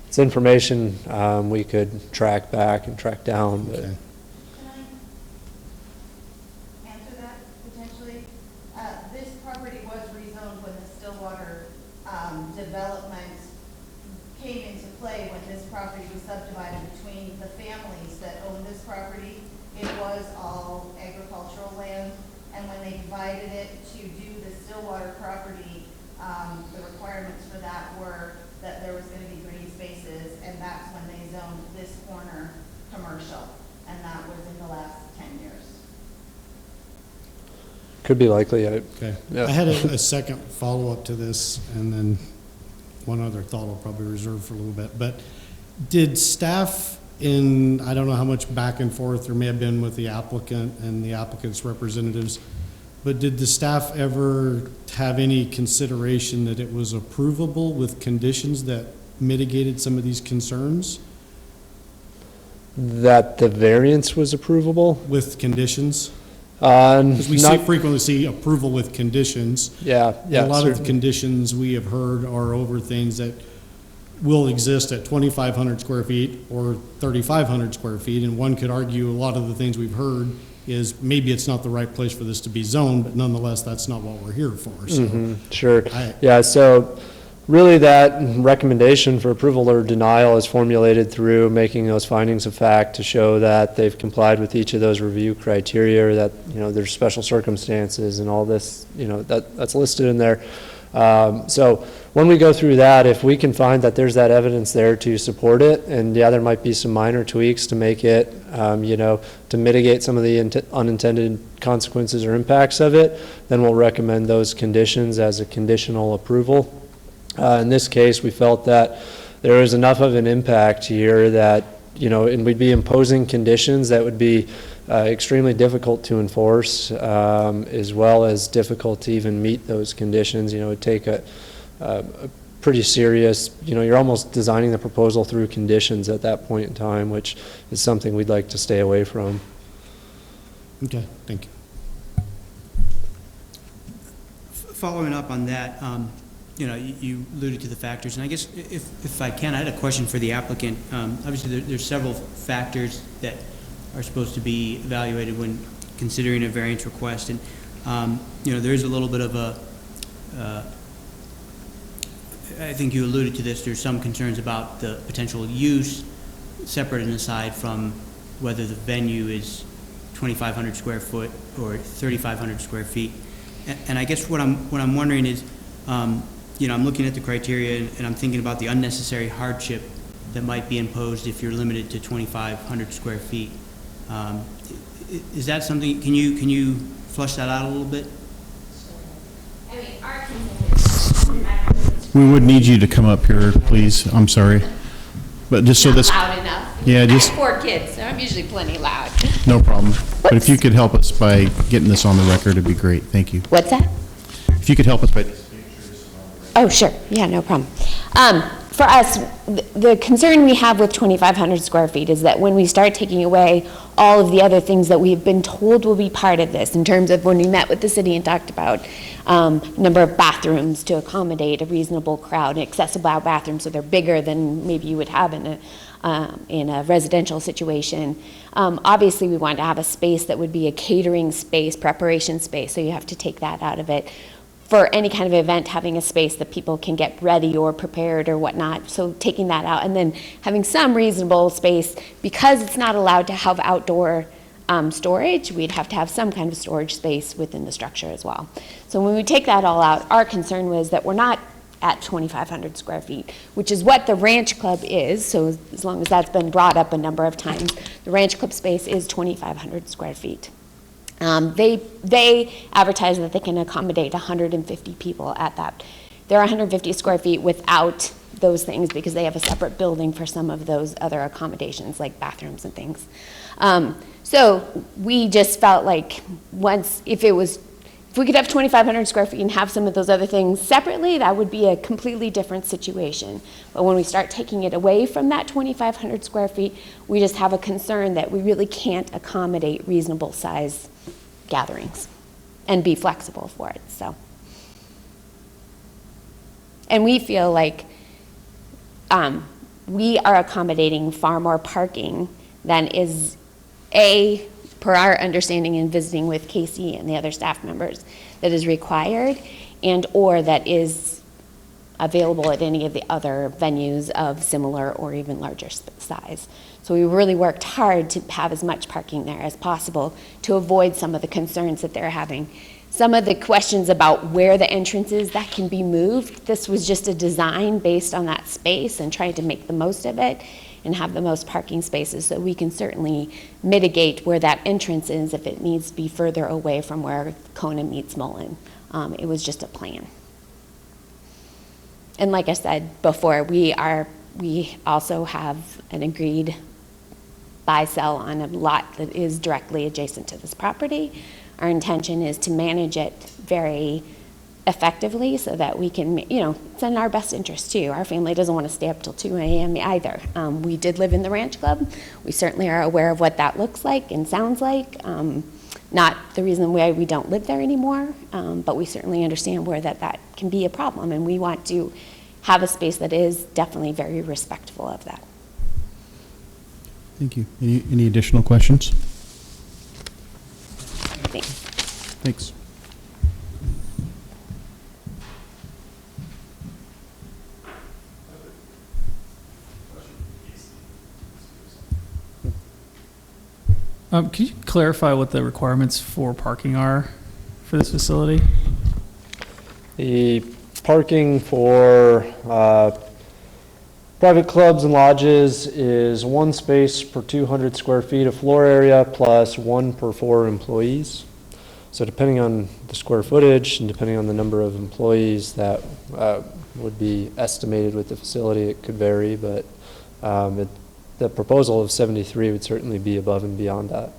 It's information we could track back and track down. But. Okay. Answer that potentially? This property was rezoned when the Stillwater development came into play, when this property was subdivided between the families that owned this property. It was all agricultural land, and when they divided it to do the Stillwater property, the requirements for that were that there was going to be green spaces, and that's when they zoned this corner commercial, and that was in the last 10 years. Could be likely. Okay. Yeah. I had a second follow-up to this, and then one other thought I'll probably reserve for a little bit. But did staff I don't know how much back and forth there may have been with the applicant and the applicant's representatives, but did the staff ever have any consideration that it was approvable with conditions that mitigated some of these concerns? That the variance was approvable? With conditions? Because we Not- frequently see approval with conditions. Yeah, yeah. A lot of the certainly. conditions we have heard are over things that will exist at 2,500 square feet or 3,500 square feet. And one could argue a lot of the things we've heard is maybe it's not the right place for this to be zoned, but nonetheless, that's not what we're here for. So Sure. I- Yeah, so really that recommendation for approval or denial is formulated through making those findings of fact to show that they've complied with each of those review criteria, that, there's special circumstances and all this, that's listed in there. So when we go through that, if we can find that there's that evidence there to support it, and yeah, there might be some minor tweaks to make it, to mitigate some of the unintended consequences or impacts of it, then we'll recommend those conditions as a conditional approval. In this case, we felt that there was enough of an impact here that, and we'd be imposing conditions that would be extremely difficult to enforce, as well as difficult to even meet those conditions. It would take a pretty serious, you're almost designing the proposal through conditions at that point in time, which is something we'd like to stay away from. Okay, thank you. Following up on that, you alluded to the factors, and I guess if I can, I had a question for the applicant. Obviously, there's several factors that are supposed to be evaluated when considering a variance request, and there is a little bit of I think you alluded to this, there's some concerns about the potential use, separate and aside from whether the venue is 2,500 square foot or 3,500 square feet. And I guess what I'm wondering is, I'm looking at the criteria and I'm thinking about the unnecessary hardship that might be imposed if you're limited to 2,500 square feet. Is that something? Can you flush that out a little bit? I mean, our We would need you to come up here, please. I'm sorry. But just so this, loud enough. yeah, just, I have 4 kids, so I'm usually plenty loud. no problem. But if you could help us by getting this on the record, it'd be great. Thank you. What's that? If you could help us by, Oh, sure. Yeah, no problem. For us, the concern we have with 2,500 square feet is that when we start taking away all of the other things that we've been told will be part of this, in terms of when we met with the city and talked about number of bathrooms to accommodate a reasonable crowd, accessible bathrooms, so they're bigger than maybe you would have in a residential situation. Obviously, we want to have a space that would be a catering space, preparation space, so you have to take that out of it. For any kind of event, having a space that people can get ready or prepared or whatnot, so taking that out, and then having some reasonable space, because it's not allowed to have outdoor storage, we'd have to have some kind of storage space within the structure as well. So when we take that all out, our concern was that we're not at 2,500 square feet, which is what the Ranch Club is, so as long as that's been brought up a number of times, the Ranch Club space is 2,500 square feet. They advertise that they can accommodate 150 people at that. They're 150 square feet without those things because they have a separate building for some of those other accommodations like bathrooms and things. So we just felt like if we could have 2,500 square feet and have some of those other things separately, that would be a completely different situation. But when we start taking it away from that 2,500 square feet, we just have a concern that we really can't accommodate reasonable size gatherings and be flexible for it, so. And we feel like we are accommodating far more parking than is per our understanding in visiting with Casey and the other staff members, that is required and or that is available at any of the other venues of similar or even larger size. So we really worked hard to have as much parking there as possible to avoid some of the concerns that they're having. Some of the questions about where the entrance is, that can be moved. This was just a design based on that space and trying to make the most of it and have the most parking spaces, so we can certainly mitigate where that entrance is if it needs to be further away from where Kona meets Mullen. It was just a plan. And like I said before, we also have an agreed buy-sell on a lot that is directly adjacent to this property. Our intention is to manage it very effectively so that we can, it's in our best interest too. Our family doesn't want to stay up till 2 a.m. either. We did live in the ranch club. We certainly are aware of what that looks like and sounds like. Not the reason why we don't live there anymore, but we certainly understand where that can be a problem, and we want to have a space that is definitely very respectful of that. Thank you. Any additional questions? Thanks. Thanks. Could you clarify what the requirements for parking are for this facility? The parking for private clubs and lodges is 1 space per 200 square feet of floor area plus 1 per 4 employees. So depending on the square footage and depending on the number of employees that would be estimated with the facility, it could vary, but the proposal of 73 would certainly be above and beyond that.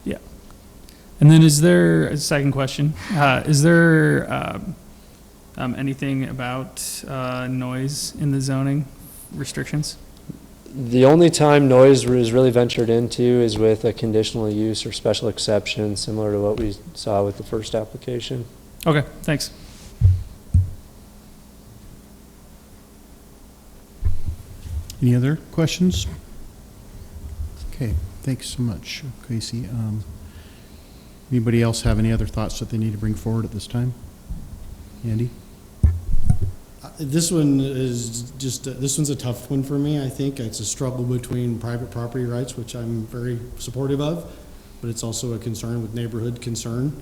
Yeah. And then is there, a second question, is there anything about noise in the zoning restrictions? The only time noise is really ventured into is with a conditional use or special exception, similar to what we saw with the first application. Okay, thanks. Any other questions? Okay, thanks so much, Casey. Anybody else have any other thoughts that they need to bring forward at this time? Andy? This one is just, this one's a tough one for me, I think. It's a struggle between private property rights, which I'm very supportive of, but it's also a concern with neighborhood concern.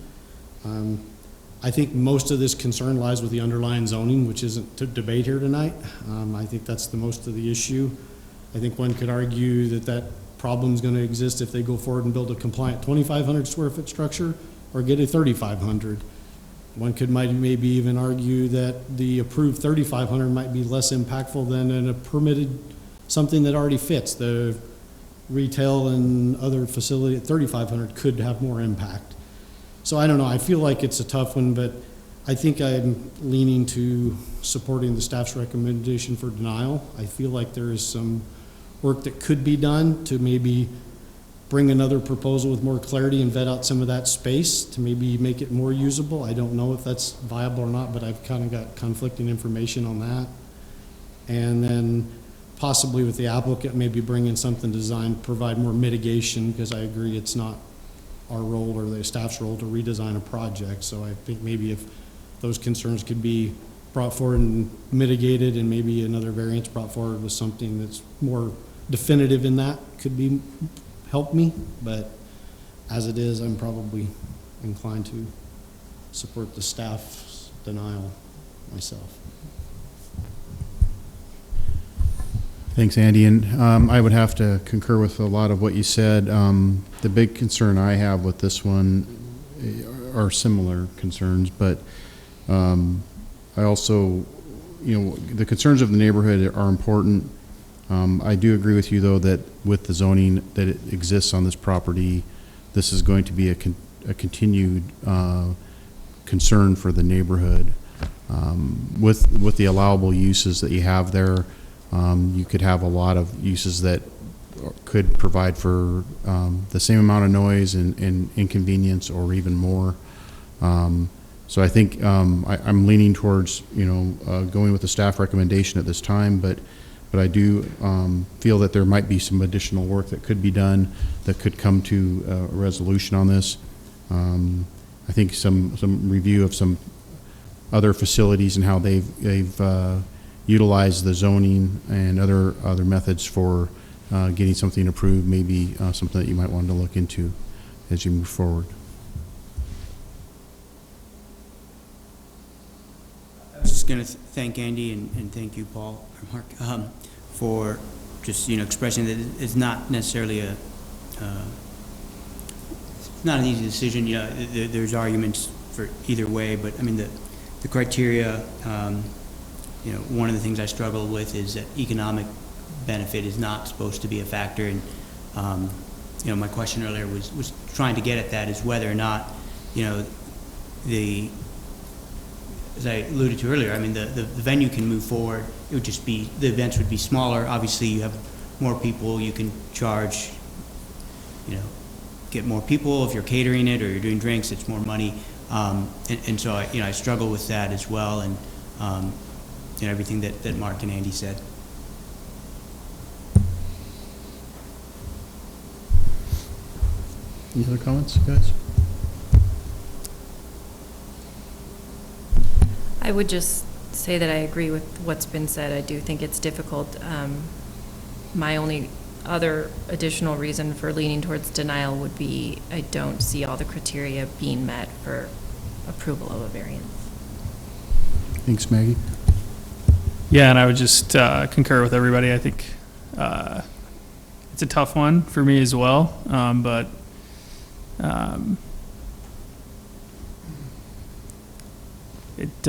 I think most of this concern lies with the underlying zoning, which isn't to debate here tonight. I think that's the most of the issue. I think one could argue that that problem's going to exist if they go forward and build a compliant 2,500 square foot structure or get a 3,500. One could maybe even argue that the approved 3,500 might be less impactful than a permitted something that already fits. The retail and other facility at 3,500 could have more impact. So I don't know, I feel like it's a tough one, but I think I'm leaning to supporting the staff's recommendation for denial. I feel like there is some work that could be done to maybe bring another proposal with more clarity and vet out some of that space to maybe make it more usable. I don't know if that's viable or not, but I've kind of got conflicting information on that. And then possibly with the applicant, maybe bring in something designed to provide more mitigation, because I agree it's not our role or the staff's role to redesign a project. So I think maybe if those concerns could be brought forward and mitigated, and maybe another variance brought forward with something that's more definitive in that, could be help me. But as it is, I'm probably inclined to support the staff's denial myself. Thanks, Andy. And I would have to concur with a lot of what you said. The big concern I have with this one are similar concerns, but I also, the concerns of the neighborhood are important. I do agree with you, though, that with the zoning that it exists on this property, this is going to be a continued concern for the neighborhood. With the allowable uses that you have there, you could have a lot of uses that could provide for the same amount of noise and inconvenience or even more. So I think I'm leaning towards going with the staff recommendation at this time, but I do feel that there might be some additional work that could be done that could come to a resolution on this. I think some review of some other facilities and how they've utilized the zoning and other methods for getting something approved may be something that you might want to look into as you move forward. I was just going to thank Andy and thank you, Paul, or Mark, for just, expressing that it's not necessarily not an easy decision. There's arguments for either way, but I mean, the criteria, one of the things I struggle with is that economic benefit is not supposed to be a factor. And, my question earlier was trying to get at that, is whether or not, the as I alluded to earlier, I mean, the venue can move forward. It would just be, the events would be smaller. Obviously, you have more people, you can charge, you know, get more people. If you're catering it or you're doing drinks, it's more money. And so I struggle with that as well, and everything that Mark and Andy said. Any other comments, guys? I would just say that I agree with what's been said. I do think it's difficult. My only other additional reason for leaning towards denial would be I don't see all the criteria being met for approval of a variance. Thanks, Maggie. Yeah, and I would just concur with everybody. I think it's a tough one for me as well, but it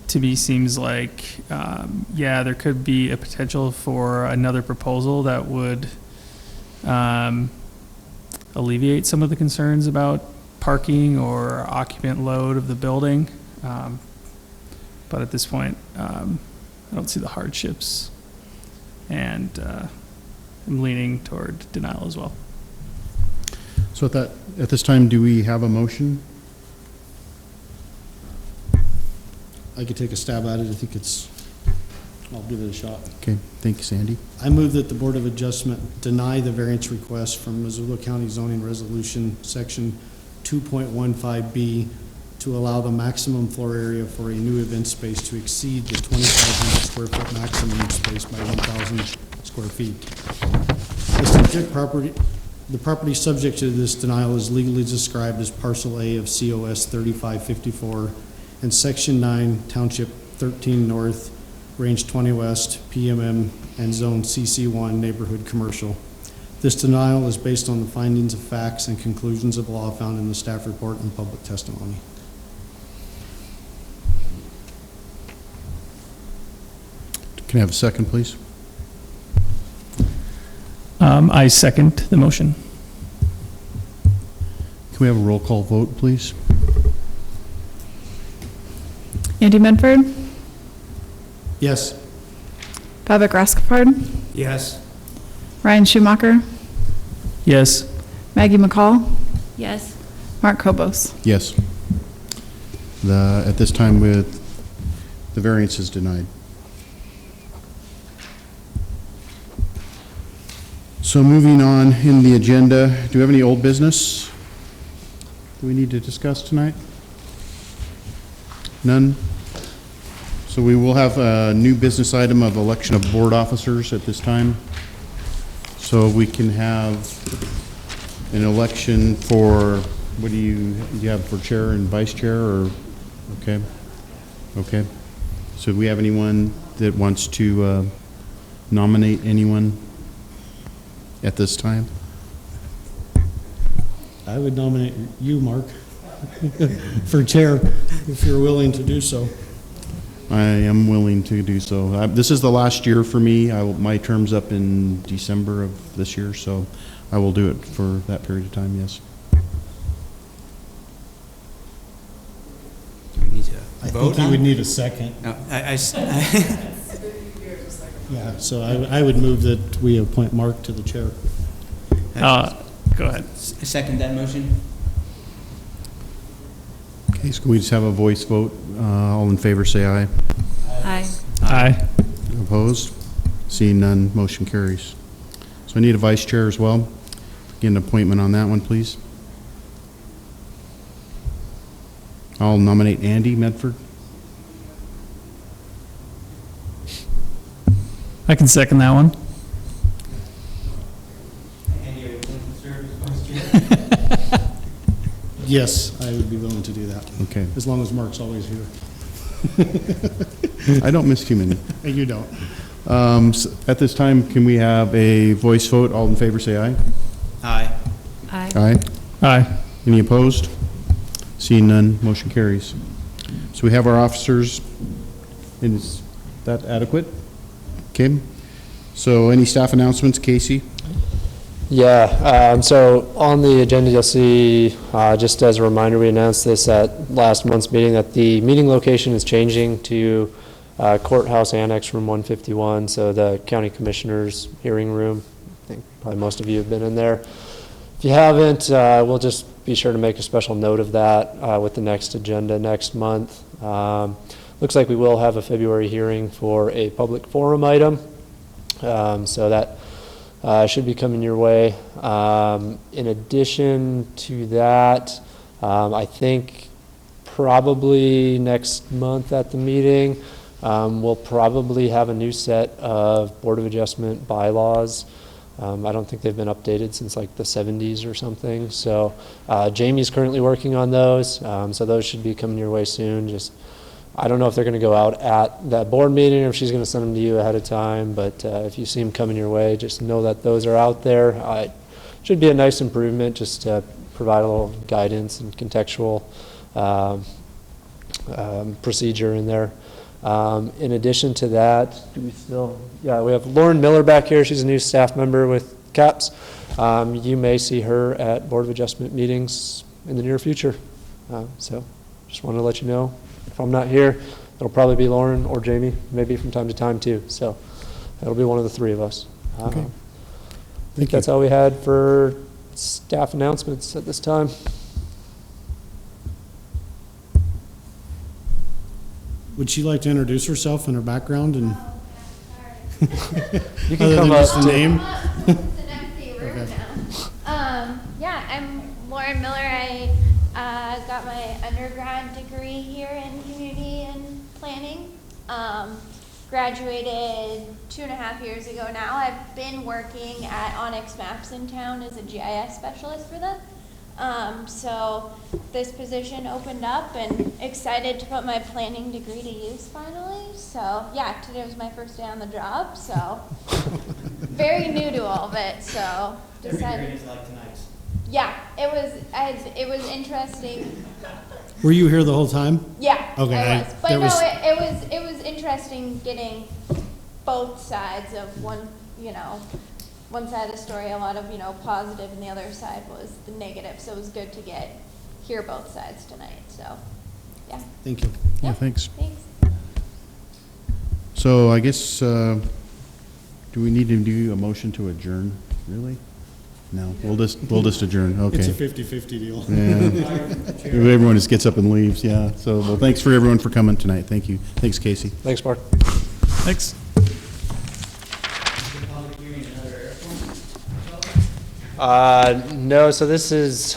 to me seems like, yeah, there could be a potential for another proposal that would alleviate some of the concerns about parking or occupant load of the building. But at this point, I don't see the hardships, and I'm leaning toward denial as well. So at this time, do we have a motion? I could take a stab at it. I think I'll give it a shot. Okay, thank you, Sandy. I move that the Board of Adjustment deny the variance request from Missoula County Zoning Resolution, Section 2.15B, to allow the maximum floor area for a new event space to exceed the 2,500 square foot maximum space by 1,000 square feet. The property subject to this denial is legally described as Parcel A of COS 3554 and Section 9, Township 13 North, Range 20 West, PMM, and Zone CC1 Neighborhood Commercial. This denial is based on the findings of facts and conclusions of law found in the staff report and public testimony. Can I have a second, please? I second the motion. Can we have a roll call vote, please? Andy Medford, Yes. Babak Raskopard, Yes. Ryan Schumacher, Yes. Maggie McCall, Yes. Mark Kobos. Yes. At this time, with the variance is denied. So moving on in the agenda, do we have any old business we need to discuss tonight? None? So we will have a new business item of election of board officers at this time. So we can have an election for, what do you have for chair and vice chair, or, okay? Okay. So do we have anyone that wants to nominate anyone at this time? I would nominate you, Mark, for chair, if you're willing to do so. I am willing to do so. This is the last year for me. My term's up in December of this year, so I will do it for that period of time, yes. Do we need to I vote think you on would it? need a second. No, Yeah, so I would move that we appoint Mark to the chair. Go ahead. Second that motion? Okay, so can we just have a voice vote? All in favor, say aye. Aye. Aye. Opposed? Seeing none, motion carries. So I need a vice chair as well. Get an appointment on that one, please. I'll nominate Andy Medford. I can second that one. Yes, I would be willing to do that, Okay. as long as Mark's always here. I don't miss too many. You don't. At this time, can we have a voice vote? All in favor, say aye. Aye. Aye. Aye. Aye. Any opposed? Seeing none, motion carries. So we have our officers. Is that adequate? Okay. So any staff announcements, Casey? Yeah, so on the agenda, you'll see, just as a reminder, we announced this at last month's meeting, that the meeting location is changing to Courthouse Annex Room 151, so the County Commissioners Hearing Room. I think probably most of you have been in there. If you haven't, we'll just be sure to make a special note of that with the next agenda next month. Looks like we will have a February hearing for a public forum item, so that should be coming your way. In addition to that, I think probably next month at the meeting, we'll probably have a new set of Board of Adjustment bylaws. I don't think they've been updated since like the 70s or something. So Jamie's currently working on those. So those should be coming your way soon. Just, I don't know if they're going to go out at that board meeting or if she's going to send them to you ahead of time. But if you see them coming your way, just know that those are out there. It should be a nice improvement just to provide a little guidance and contextual procedure in there. In addition to that, we have Lauren Miller back here. She's a new staff member with CAPS. You may see her at Board of Adjustment meetings in the near future. So just wanted to let you know, if I'm not here, it'll probably be Lauren or Jamie, maybe from time to time too. So it'll be one of the three of us. Okay. I think that's all we had for staff announcements at this time. Would she like to introduce herself and her background and? You can Other come than up just the name? It's an empty room now. Yeah, I'm Lauren Miller. I got my undergrad degree here in community and planning. Graduated 2.5 years ago now. I've been working at Onyx Maps in town as a GIS specialist for them. So this position opened up and excited to put my planning degree to use finally. So yeah, today was my first day on the job, so very new to all of it, so decided. Yeah, it was interesting. Were you here the whole time? Yeah, Okay, I was. But there no, was- it was interesting getting both sides of one side of the story, a lot of, positive, and the other side was the negative. So it was good to hear both sides tonight. So, yeah. Thank you. Yeah, thanks. Thanks. So I guess, do we need to do a motion to adjourn, really? No, we'll just adjourn, okay. It's a 50-50 deal. Yeah. Everyone just gets up and leaves, yeah. So, well, thanks for everyone for coming tonight. Thank you. Thanks, Casey. Thanks, Mark. Thanks. No, so this is